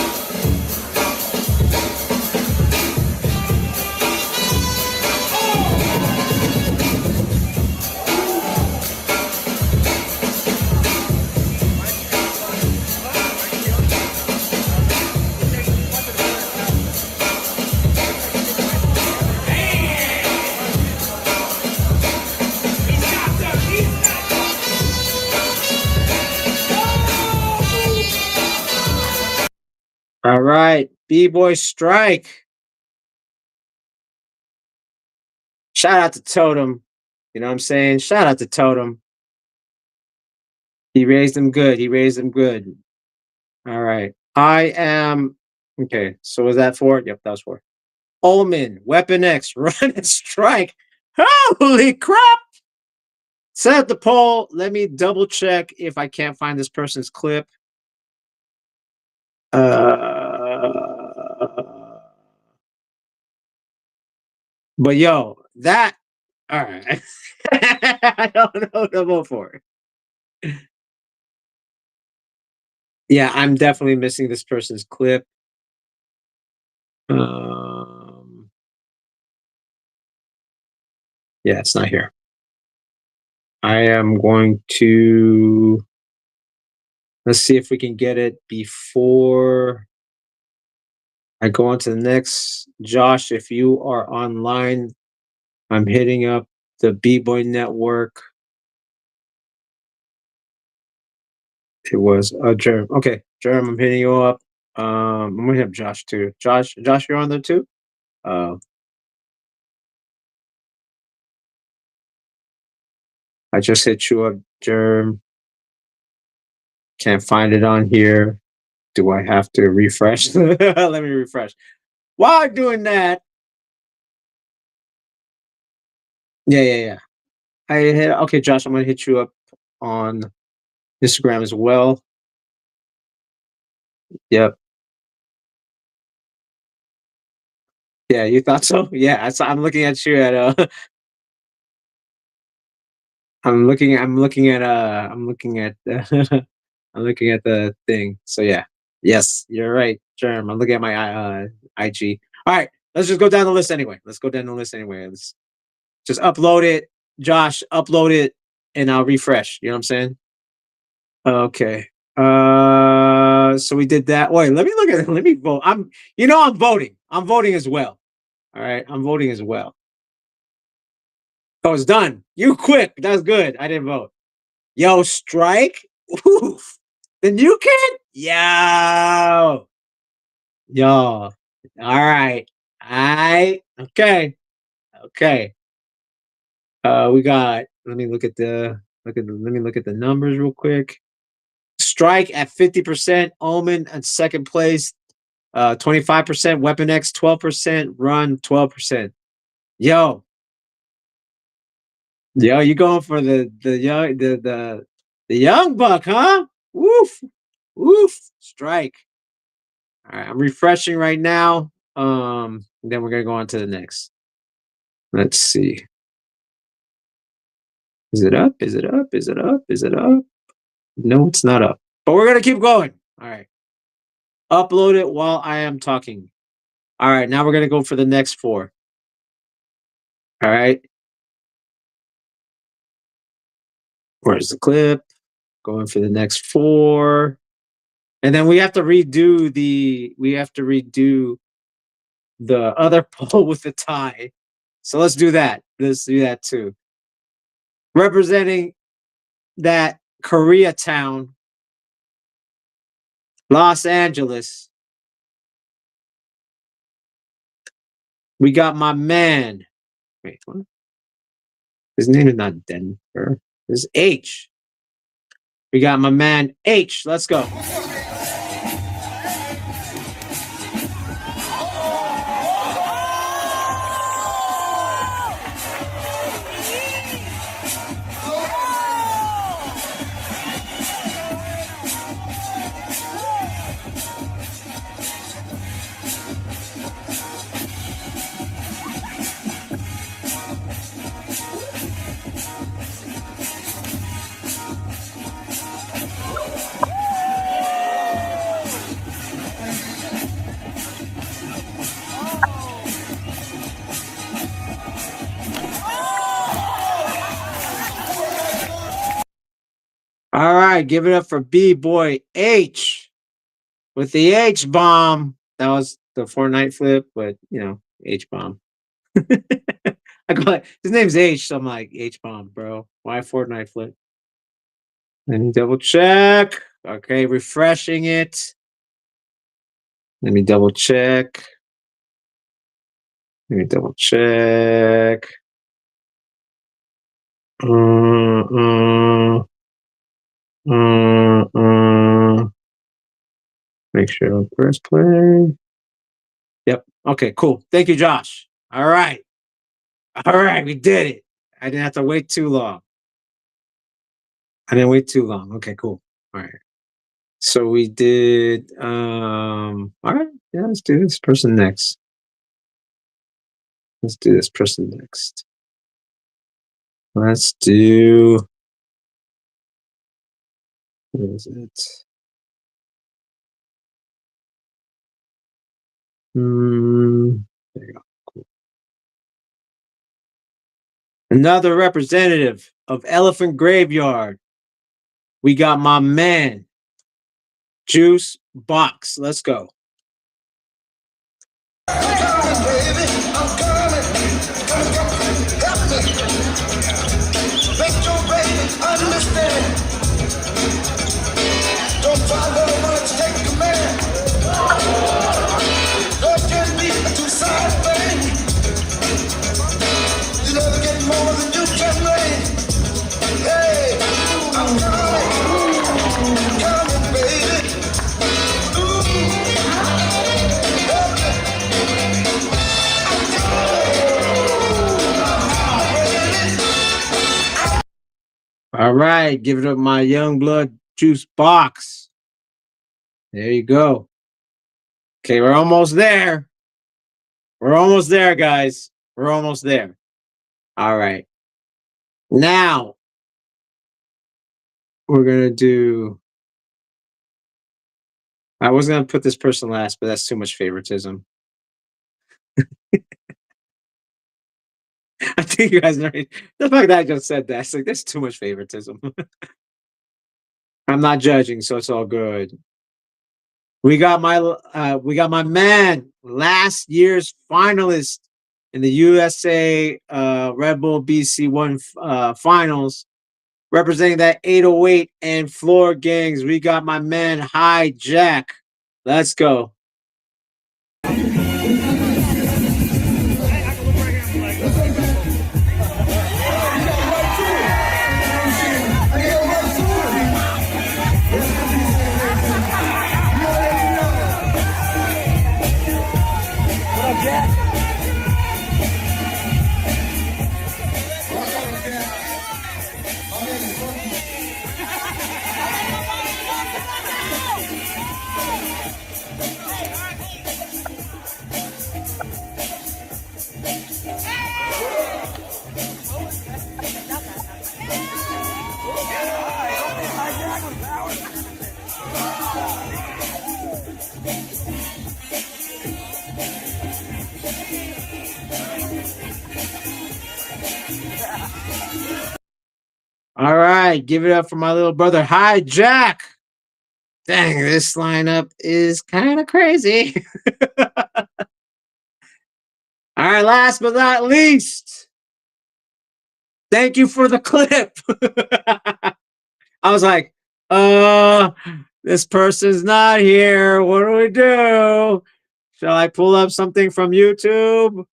All right, B-Boy Strike. Shout out to Totem. You know what I'm saying? Shout out to Totem. He raised him good. He raised him good. All right. I am okay. So was that 4? Yep, that was 4. Omen, Weapon X, Run and Strike. Holy crap! Set up the poll. Let me double check if I can't find this person's clip. But yo, that all right. I don't know to vote for. Yeah, I'm definitely missing this person's clip. Um, yeah, it's not here. I am going to let's see if we can get it before I go on to the next. Josh, if you are online, I'm hitting up the B-Boy Network. It was Jerem. Okay, Jerem, I'm hitting you up. I'm gonna hit Josh too. Josh, you're on there too. Uh, I just hit you up, Jerem. Can't find it on here. Do I have to refresh? Let me refresh. While doing that, yeah. I hit. Okay, Josh, I'm gonna hit you up on Instagram as well. Yep. Yeah, you thought so? Yeah, I'm looking at you at I'm looking at the I'm looking at the thing. So yeah. Yes, you're right, Germ. I'm looking at my IG. All right, let's just go down the list anyway. Let's go down the list anyway. Let's just upload it. Josh, upload it and I'll refresh. You know what I'm saying? Okay. So we did that. Wait, let me look at it. Let me vote. I'm voting. I'm voting as well. All right, I'm voting as well. Oh, it's done. You quick. That's good. I didn't vote. Yo, Strike. Oof. The new kid? Yo. All right. Okay. Okay. We got let me look at the numbers real quick. Strike at 50%, Omen at second place, 25%, Weapon X 12%, Run 12%. Yo, you going for the young buck, huh? Woof. Woof. Strike. All right, I'm refreshing right now. Then we're gonna go on to the next. Let's see. Is it up? Is it up? Is it up? Is it up? No, it's not up. But we're gonna keep going. All right. Upload it while I am talking. All right, now we're gonna go for the next 4. All right. Where's the clip? Going for the next 4. And then we have to redo the other poll with the tie. So let's do that. Let's do that too. Representing that Koreatown, Los Angeles, we got my man. Wait, what? His name is not Denver. It's H. We got my man H. Let's go. All right, give it up for Bboy H with the H bomb. That was the Fortnite flip, but H bomb. I call it, his name's H, so I'm like H bomb, bro. Why Fortnite flip? Let me double check. Okay, refreshing it. Let me double check. Let me double check. Make sure I press play. Yep. Okay, cool. Thank you, Josh. All right. All right, we did it. I didn't have to wait too long. I didn't wait too long. Okay, cool. All right. So we did all right, yeah, let's do this person next. Let's do this person next. Let's do what is it? There you go. Cool. Another representative of Elephant Graveyard. We got my man, Juice Box. Let's go. Make your baby understand. Don't follow much, take command. Love can be a two-sided thing. You never get more than you can bring. Hey, I'm coming, baby. All right, give it up, my young blood Juice Box. There you go. Okay, we're almost there. We're almost there, guys. We're almost there. All right. Now we're gonna do. I was gonna put this person last, but that's too much favoritism. I think you guys know the fact that I just said that. It's like that's too much favoritism. I'm not judging, so it's all good. We got my man, last year's finalist in the USA Redbull BC1 finals, representing that 808 and floor gangs. We got my man Hijack. Let's go. All right, give it up for my little brother. Hi, Jack. Dang, this lineup is kind of crazy. All right, last but not least, thank you for the clip. I was like, this person's not here. What do we do? Shall I pull up something from YouTube?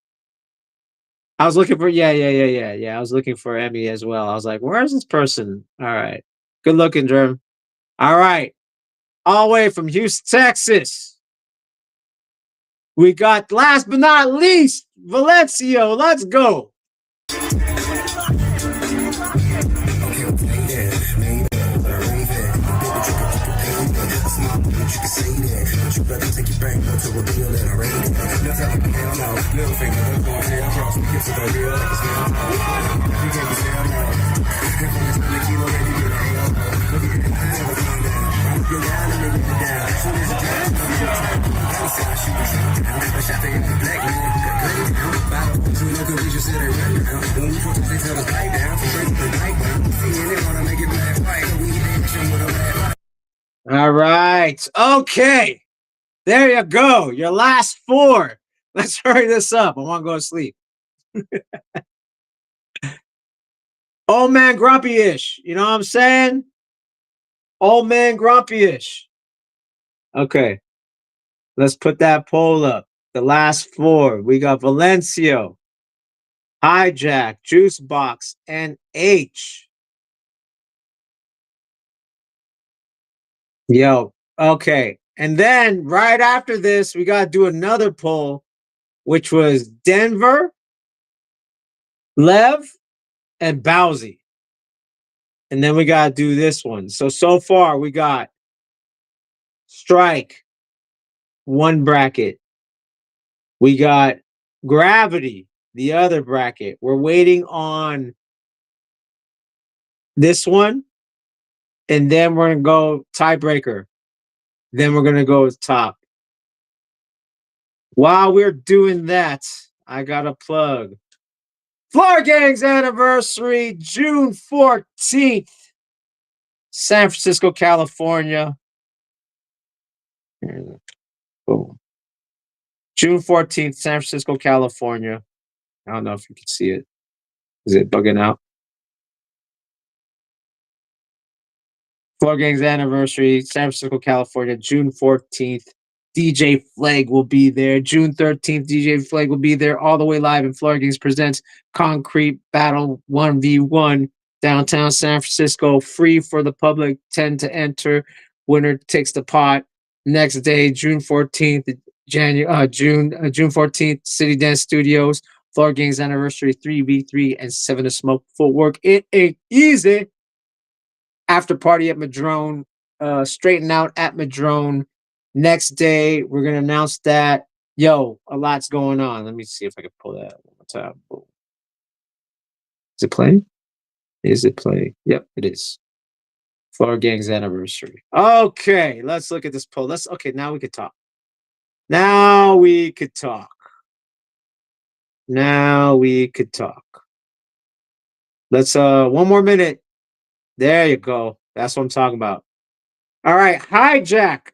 I was looking for, yeah. I was looking for Emmy as well. I was like, where's this person? All right. Good looking, Germ. All right. All the way from Houston, Texas. We got last but not least, Valencio. Let's go. All right. Okay. There you go. Your last four. Let's hurry this up. I want to go to sleep. Old man grumpy ish. You know what I'm saying? Old man grumpy ish. Okay. Let's put that poll up. The last four. We got Valencio, Hijack, Juice Box, and H. Yo. Okay. And then right after this, we got to do another poll, which was Denver, Lev, and Bowsy. And then we got to do this one. So far, we got Strike, one bracket. We got Gravity, the other bracket. We're waiting on this one. And then we're going to go tiebreaker. Then we're going to go with top. While we're doing that, I got a plug. Floor Gang's anniversary, June 14th, San Francisco, California. Boom. June 14th, San Francisco, California. I don't know if you can see it. Is it bugging out? Floor Gang's anniversary, San Francisco, California, June 14th. DJ Flag will be there. June 13th, DJ Flag will be there all the way live. And Floor Gangs presents Concrete Battle 1v1 downtown San Francisco. Free for the public, 10 to enter. Winner takes the pot. Next day, June 14th, June 14th, City Dance Studios. Floor Gangs anniversary 3v3 and 7 to smoke footwork. It ain't easy. After party at Madrone, straighten out at Madrone. Next day, we're gonna announce that. Yo, a lot's going on. Let me see if I can pull that one more time. Boom. Is it playing? Is it playing? Yep, it is. Floor Gang's anniversary. Okay, let's look at this poll. Okay, now we could talk. Now we could talk. Now we could talk. Let's one more minute. There you go. That's what I'm talking about. All right, Hijack.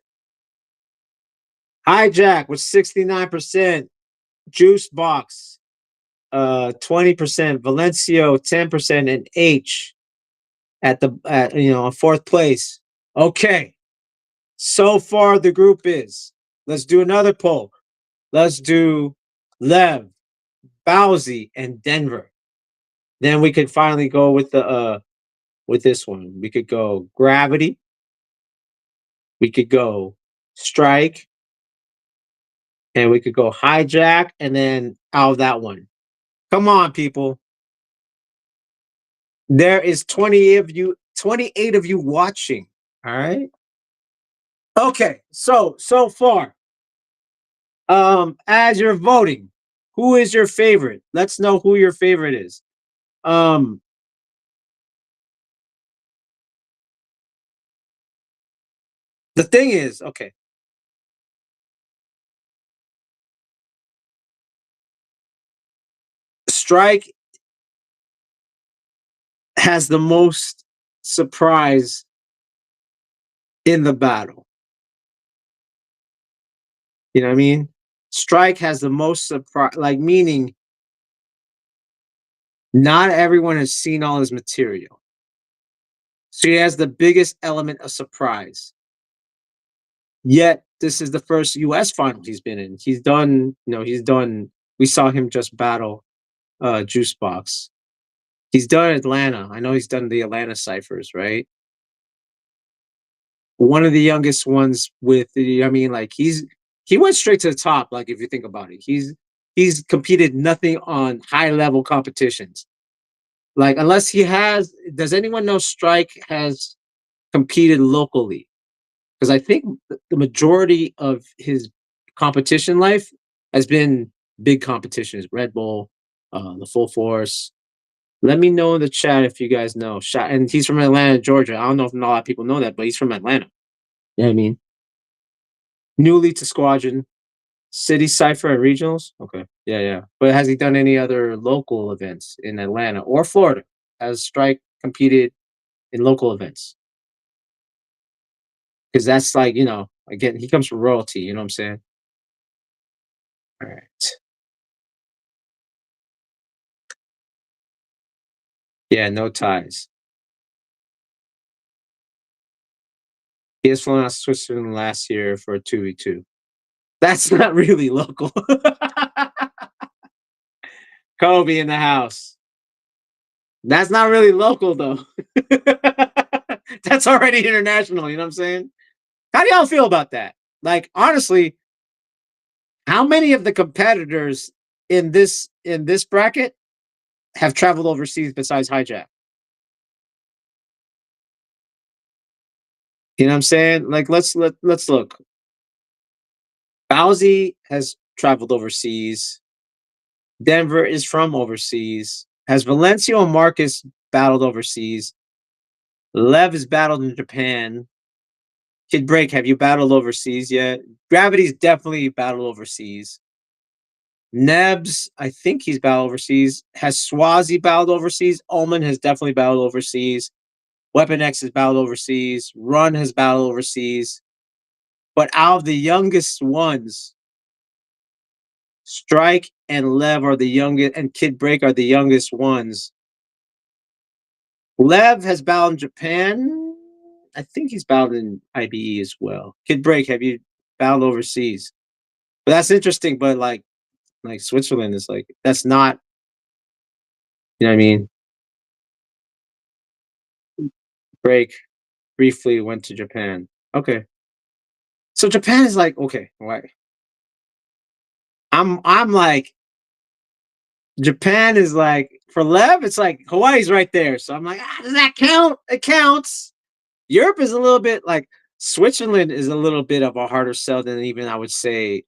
Hijack with 69%. Juice Box, 20%. Valencio, 10%, and H at fourth place. Okay. So far the group is. Let's do another poll. Let's do Lev, Bowsy, and Denver. Then we could finally go with the with this one. We could go Gravity. We could go Strike. And we could go Hijack, and then out of that one. Come on, people. There is 28 of you watching. All right. Okay. So far, as you're voting, who is your favorite? Let's know who your favorite is. The thing is, okay. Strike has the most surprise in the battle. You know what I mean? Strike has the most surprise, like meaning not everyone has seen all his material. So he has the biggest element of surprise. Yet this is the first US final he's been in. He's done, he's done, we saw him just battle Juice Box. He's done Atlanta. I know he's done the Atlanta ciphers, right? One of the youngest ones with the, I mean, like he went straight to the top, like if you think about it. He's competed nothing on high level competitions. Like unless he has, does anyone know Strike has competed locally? Because I think the majority of his competition life has been big competitions, Redbull, the Full Force. Let me know in the chat if you guys know. And he's from Atlanta, Georgia. I don't know if not a lot of people know that, but he's from Atlanta. You know what I mean? Newly to Squadron, City Cypher and Regionals. Okay, yeah, yeah. But has he done any other local events in Atlanta or Florida? Has Strike competed in local events? Because that's like, again, he comes from royalty. You know what I'm saying? All right. Yeah, no ties. He has flown out to Switzerland last year for a 2v2. That's not really local. Kobe in the house. That's not really local though. That's already international, you know what I'm saying? How do y'all feel about that? Like honestly, how many of the competitors in this bracket have traveled overseas besides Hijack? You know what I'm saying? Like let's look. Bowsy has traveled overseas. Denver is from overseas. Has Valencio and Marcus battled overseas? Lev has battled in Japan. Kid Break, have you battled overseas yet? Gravity's definitely battled overseas. Nebs, I think he's battled overseas. Has Swazi battled overseas? Ullman has definitely battled overseas. Weapon X has battled overseas. Run has battled overseas. But out of the youngest ones, Strike and Lev are the youngest, and Kid Break are the youngest ones. Lev has battled in Japan. I think he's battled in IBE as well. Kid Break, have you battled overseas? But that's interesting. But like Switzerland is like that's not. You know what I mean? Break briefly went to Japan. Okay, so Japan is like okay. Why? I'm like Japan is like for Lev. It's like Hawaii's right there. So I'm like, does that count? It counts. Europe is a little bit like Switzerland is a little bit of a harder sell than even I would say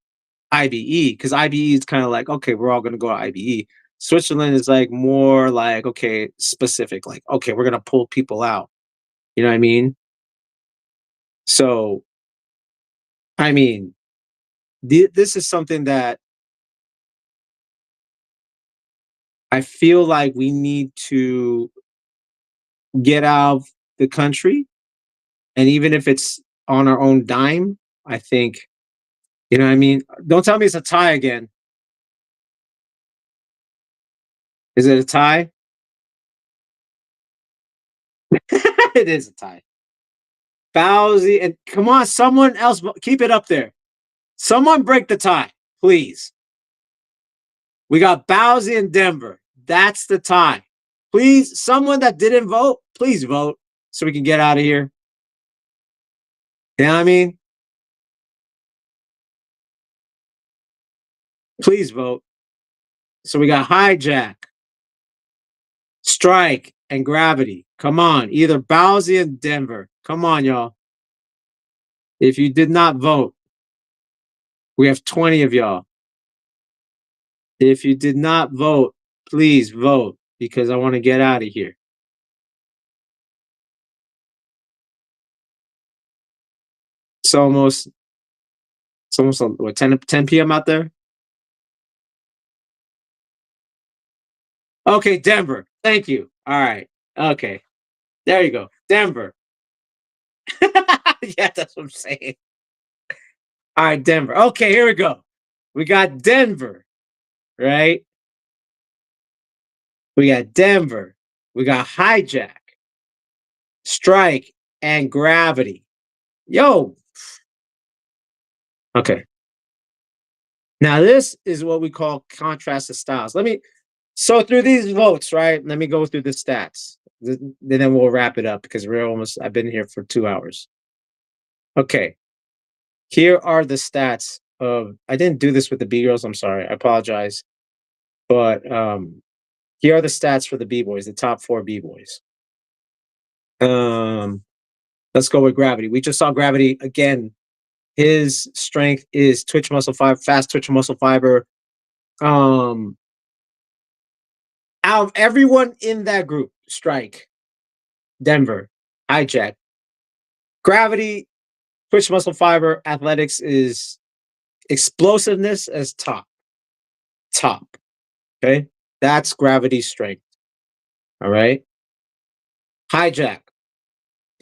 IBE because IBE is kind of like okay, we're all gonna go to IBE. Switzerland is like more like okay, specific, like okay, we're gonna pull people out. You know what I mean? So I mean, this is something that I feel like we need to get out of the country, and even if it's on our own dime, I think you know what I mean. Don't tell me it's a tie again. Is it a tie? It is a tie. Bowsy and come on, someone else keep it up there. Someone break the tie, please. We got Bowsy in Denver. That's the tie. Please, someone that didn't vote, please vote so we can get out of here. You know what I mean? Please vote. So we got Hijack, Strike, and Gravity. Come on, either Bowsy and Denver. Come on, y'all. If you did not vote, we have 20 of y'all. If you did not vote, please vote because I want to get out of here. It's almost what 10 p.m. out there. Okay, Denver. Thank you. All right. Okay, there you go. Denver. Yeah, that's what I'm saying. All right, Denver. Okay, here we go. We got Denver, right? We got Denver. We got hijack, strike, and gravity. Yo, okay. Now this is what we call contrasted styles. Let me so through these votes, right? Let me go through the stats. Then we'll wrap it up because we're almost. I've been here for 2 hours. Okay, here are the stats of. I didn't do this with the B girls. I'm sorry. I apologize. But here are the stats for the B boys. The top four B boys. Um, let's go with gravity. We just saw gravity again. His strength is twitch muscle fiber, fast twitch muscle fiber. Um, Out of everyone in that group, strike, Denver, hijack, gravity, twitch muscle fiber, athletics is explosiveness as top. Top. Okay. That's gravity strength. All right. Hijack.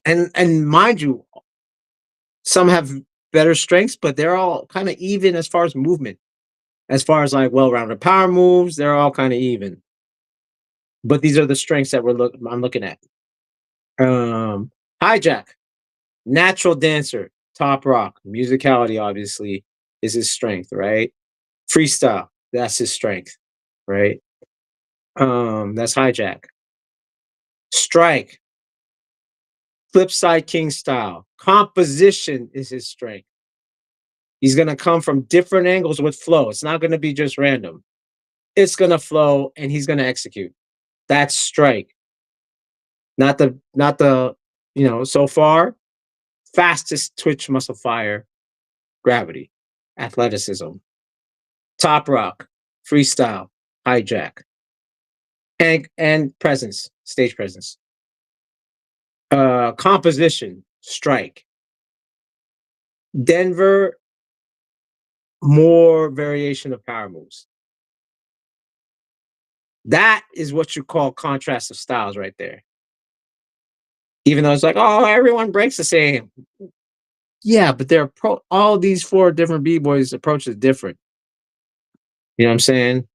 And mind you, some have better strengths, but they're all kind of even as far as movement. As far as like well-rounded power moves, they're all kind of even. But these are the strengths that I'm looking at. Hijack, natural dancer, top rock, musicality obviously is his strength, right? Freestyle, that's his strength, right? That's hijack. Strike, flipside king style. Composition is his strength. He's gonna come from different angles with flow. It's not gonna be just random. It's gonna flow and he's gonna execute. That's strike. Not the so far fastest twitch muscle fire, gravity, athleticism, top rock, freestyle, hijack, and presence, stage presence. Composition, strike. Denver, more variation of power moves. That is what you call contrast of styles right there. Even though it's like, oh, everyone breaks the same. Yeah, but all these four different B-boys approach is different. You know what I'm saying?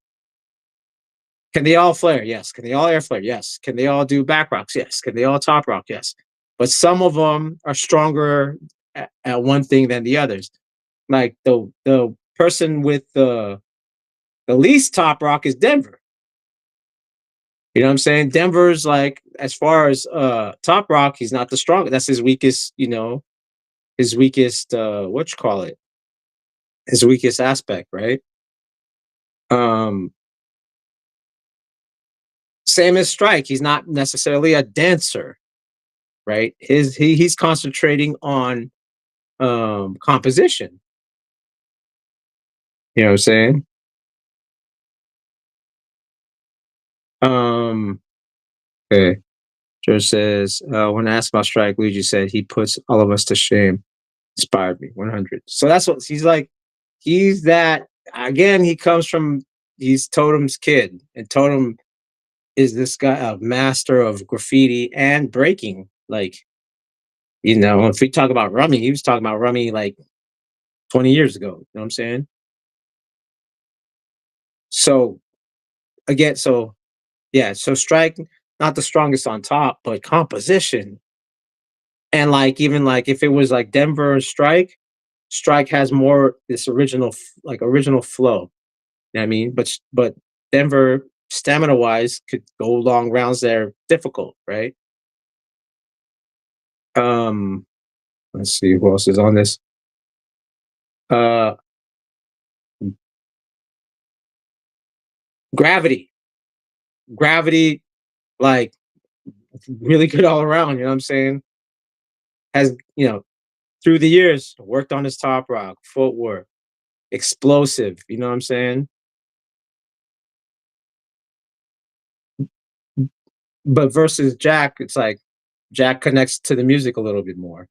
Can they all flare? Yes. Can they all air flare? Yes. Can they all do back rocks? Yes. Can they all top rock? Yes. But some of them are stronger at one thing than the others. Like the person with the least top rock is Denver. You know what I'm saying? Denver's like as far as top rock, he's not the strongest. That's his weakest, his weakest what you call it? His weakest aspect, right? Um Same as Strike. He's not necessarily a dancer, right? He's concentrating on composition. You know what I'm saying? Um okay. George says, when asked about Strike, Luigi said he puts all of us to shame. Inspired me 100. So that's what he's like. He's that again. He comes from he's Totem's kid, and Totem is this guy, a master of graffiti and breaking. Like if we talk about Rummy, he was talking about Rummy like 20 years ago. You know what I'm saying? So again, so yeah, so Strike not the strongest on top, but composition and like even like if it was like Denver Strike, Strike has more this original flow. You know what I mean? But Denver stamina wise could go long rounds there difficult, right? Um let's see who else is on this. Uh Gravity. Gravity, like really good all around, you know what I'm saying? Has, through the years worked on his top rock, footwork, explosive, you know what I'm saying? But versus Jack, it's like Jack connects to the music a little bit more.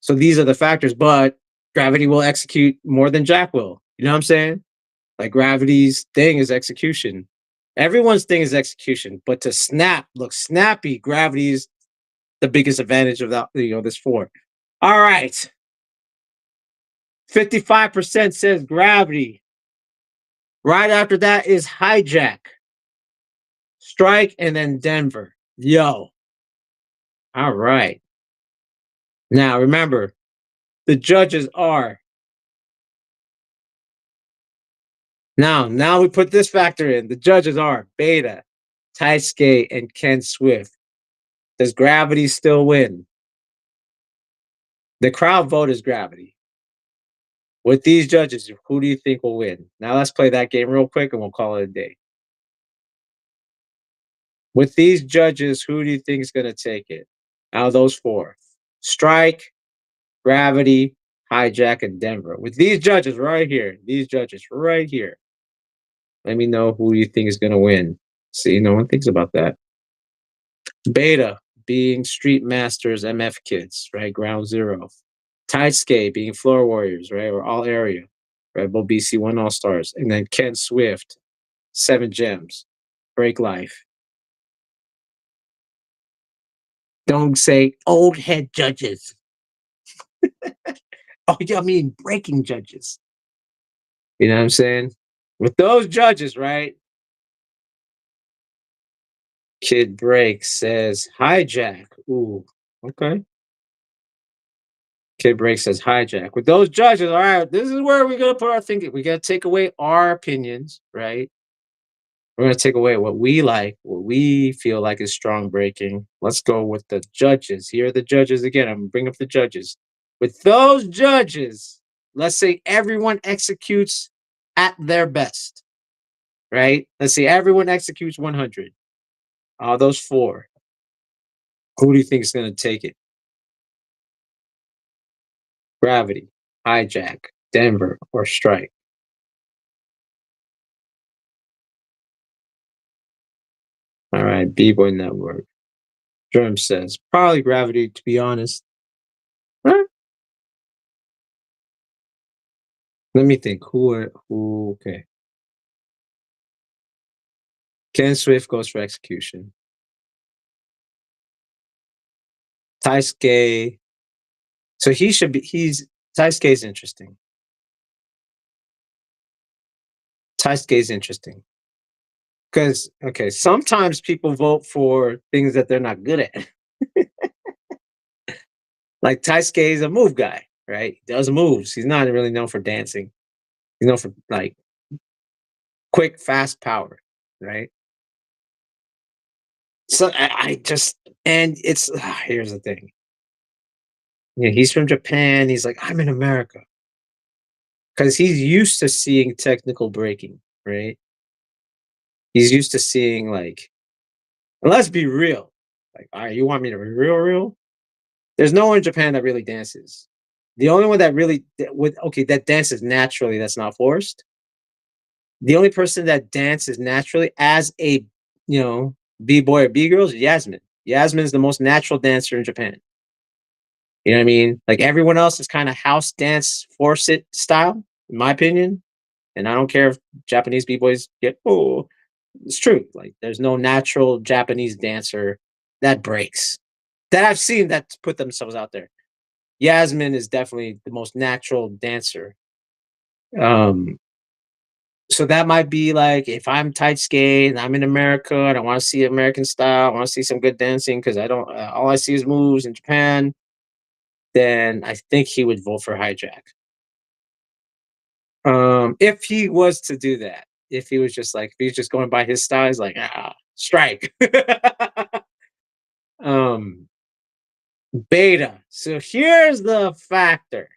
So these are the factors, but Gravity will execute more than Jack will. You know what I'm saying? Like Gravity's thing is execution. Everyone's thing is execution, but to look snappy, gravity's the biggest advantage of that, this four. All right. 55% says gravity. Right after that is hijack, strike, and then Denver. Yo. All right. Now remember, the judges are now we put this factor in. The judges are Beta, Taisuke, and Ken Swift. Does gravity still win? The crowd vote is gravity. With these judges, who do you think will win? Now let's play that game real quick and we'll call it a day. With these judges, who do you think is going to take it out of those four? Strike, gravity, hijack, and Denver. With these judges right here, let me know who you think is going to win. See, no one thinks about that. Beta being Street Masters MF Kids, right? Ground Zero. Taisuke being Floor Warriors, right? Or All Area. Redbull BC1 All Stars. And then Ken Swift, Seven Gems. Break Life. Don't say old head judges. Oh, yeah, I mean breaking judges. You know what I'm saying? With those judges, right? Kid Break says hijack. Ooh, okay. Kid Break says hijack. With those judges, all right, this is where we're gonna put our thinking. We gotta take away our opinions, right? We're gonna take away what we like, what we feel like is strong breaking. Let's go with the judges. Here are the judges again. I'm gonna bring up the judges. With those judges, let's say everyone executes at their best, right? Let's say everyone executes 100. Those four. Who do you think is gonna take it? Gravity, hijack, Denver, or strike? All right, B-Boy Network. Germ says probably gravity, to be honest. Huh? Let me think. Who? Okay. Ken Swift goes for execution. Taisuke. So he should be. Taisuke is interesting. Taisuke is interesting because okay, sometimes people vote for things that they're not good at. Like Taisuke is a move guy, right? He does moves. He's not really known for dancing. He's known for like quick, fast power, right? So I just and it's here's the thing. Yeah, he's from Japan. He's like, I'm in America because he's used to seeing technical breaking, right? He's used to seeing like, let's be real. Like, all right, you want me to be real? There's no one in Japan that really dances. The only one that really that dances naturally, that's not forced. The only person that dances naturally as a b-boy or b-girl is Yasmin. Yasmin is the most natural dancer in Japan. You know what I mean? Like everyone else is kind of house dance, force it style, in my opinion. And I don't care if Japanese b-boys get it's true. Like there's no natural Japanese dancer that breaks that I've seen that put themselves out there. Yasmin is definitely the most natural dancer. Um, so that might be like if I'm tight skate and I'm in America and I want to see American style, I want to see some good dancing because I don't. All I see is moves in Japan. Then I think he would vote for hijack. If he was to do that, if he was just like if he's just going by his style, he's like strike. um, Beta. So here's the factor.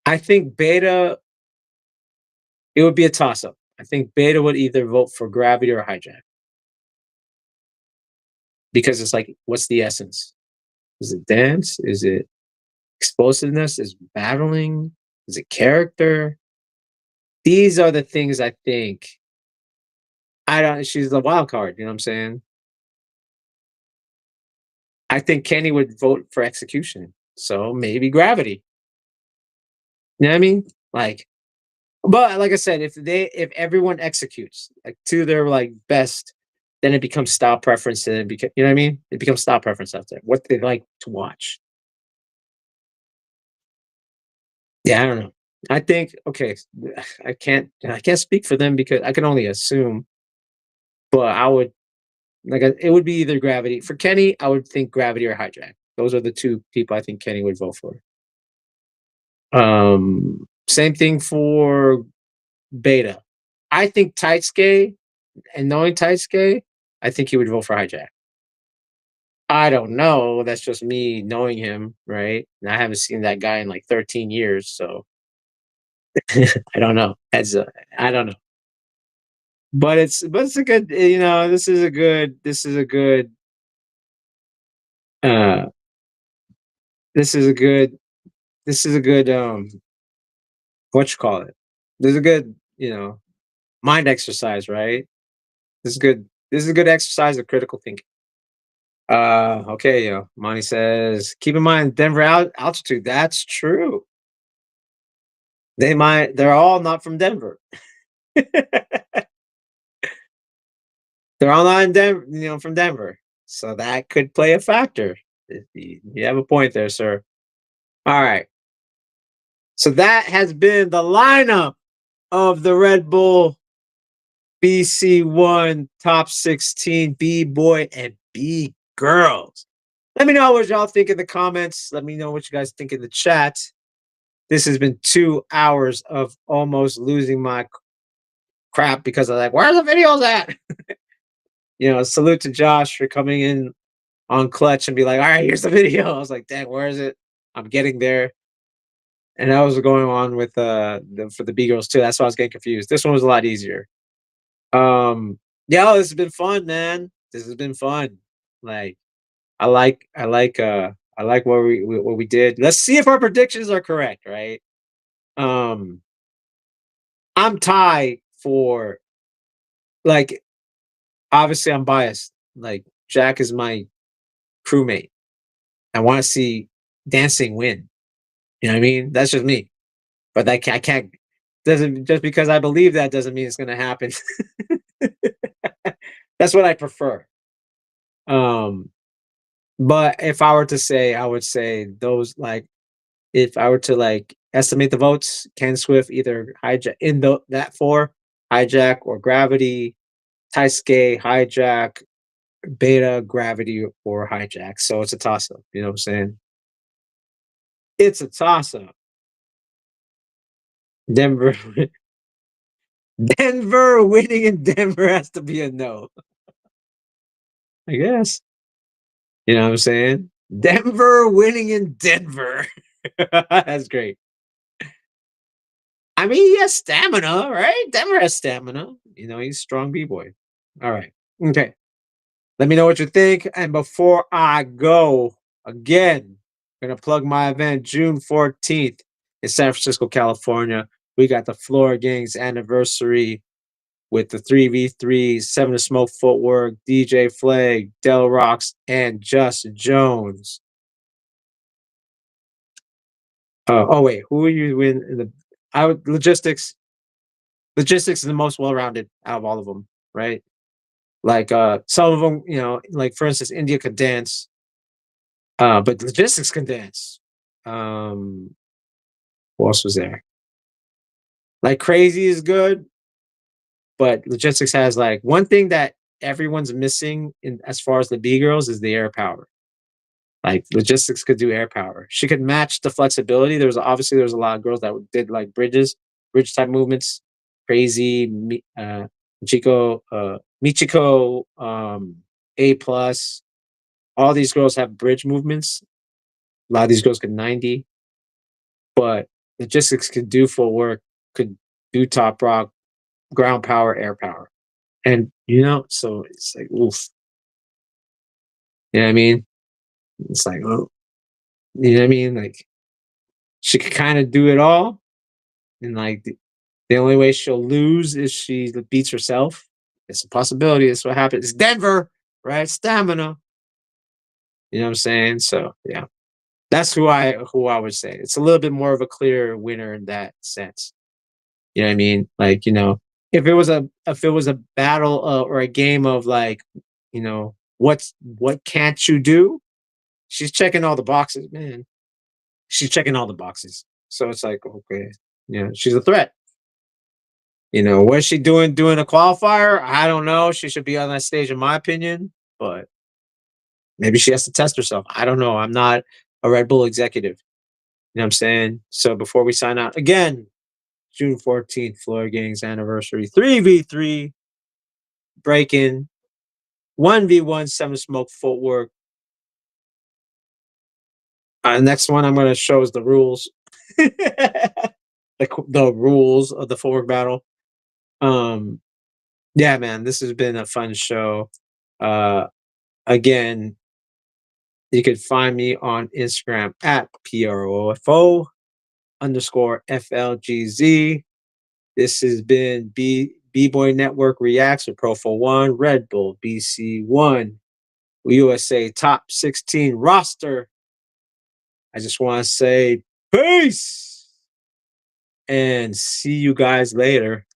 I think Beta. It would be a toss up. I think Beta would either vote for gravity or hijack because it's like, what's the essence? Is it dance? Is it explosiveness? Is it battling? Is it character? These are the things I think. I don't. She's the wild card. You know what I'm saying? I think Kenny would vote for execution. So maybe gravity. You know what I mean? Like But like I said, if everyone executes like to their like best, then it becomes style preference, and you know what I mean? It becomes style preference out there. What they like to watch. Yeah, I don't know. I think okay, I can't speak for them because I can only assume, but I would it would be either Gravity. For Kenny, I would think Gravity or Hijack. Those are the two people I think Kenny would vote for. Same thing for Beta. I think Taitsuke, and knowing Taitsuke, I think he would vote for Hijack. I don't know. That's just me knowing him, right? And I haven't seen that guy in like 13 years, so I don't know. I don't know. But it's a good, uh this is a good this is a good what you call it. There's a good, mind exercise, right? This is a good exercise of critical thinking. Okay, Monty says, keep in mind Denver altitude. That's true. They're all not from Denver. They're all not in Denver, from Denver. So that could play a factor. You have a point there, sir. All right. So that has been the lineup of the Red Bull BC1 Top 16 B-Boy and B-Girls. Let me know what y'all think in the comments. Let me know what you guys think in the chat. This has been 2 hours of almost losing my crap because I'm like, where are the videos at? Salute to Josh for coming in on clutch and be like, all right, here's the video. I was like, dang, where is it? I'm getting there. And that was going on with for the B girls too. That's why I was getting confused. This one was a lot easier. Yeah, this has been fun, man. This has been fun. Like, I like what we did. Let's see if our predictions are correct, right? Um, I'm tied for like obviously I'm biased. Like Jack is my crewmate. I want to see dancing win. You know what I mean? That's just me. But I can't doesn't just because I believe that doesn't mean it's gonna happen. That's what I prefer. Um, but if I were to say, I would say those like if I were to like estimate the votes, Ken Swift either hijack in that four, hijack or gravity, Taisuke, hijack, beta, gravity, or hijack. So it's a toss up. You know what I'm saying? It's a toss up. Denver, Denver winning in Denver has to be a no. I guess. You know what I'm saying? Denver winning in Denver. That's great. I mean, he has stamina, right? Denver has stamina. He's a strong B-boy. All right. Okay. Let me know what you think. And before I go, again, I'm going to plug my event June 14th in San Francisco, California. We got the Floor Gangs anniversary with the 3v3, Seven to Smoke Footwork, DJ Flag, Del Rocks, and Just Jones. Oh wait, who are you in the? I would logistics. Logistics is the most well-rounded out of all of them, right? Like some of them, like for instance, India could dance, but logistics can dance. Who else was there? Like crazy is good, but logistics has like one thing that everyone's missing in as far as the B girls is the air power. Like logistics could do air power. She could match the flexibility. There was a lot of girls that did like bridge type movements, crazy. Michiko, A plus. All these girls have bridge movements. A lot of these girls could 90, but logistics could do full work, could do top rock, ground power, air power, and so it's like oof. You know what I mean? It's like oh, you know what I mean? Like she could kind of do it all, and like the only way she'll lose is she beats herself. It's a possibility. That's what happens. It's Denver, right? Stamina. You know what I'm saying? So yeah, that's who I would say. It's a little bit more of a clear winner in that sense. You know what I mean? Like, if it was a battle or a game of like, what can't you do? She's checking all the boxes, man. She's checking all the boxes. So it's like, okay, she's a threat. What's she doing a qualifier? I don't know. She should be on that stage, in my opinion, but maybe she has to test herself. I don't know. I'm not a Red Bull executive. You know what I'm saying? So before we sign out, again, June 14th, Floor Gangs anniversary, 3v3 breaking, 1v1 Seven Smoke footwork. Next one I'm going to show is the rules. the rules of the footwork battle. Yeah, man, this has been a fun show. Again, you could find me on Instagram at PROFO_FLGZ. This has been B-Boy Network Reacts with Profo 1, Redbull, BC1, USA Top 16 roster. I just want to say peace and see you guys later.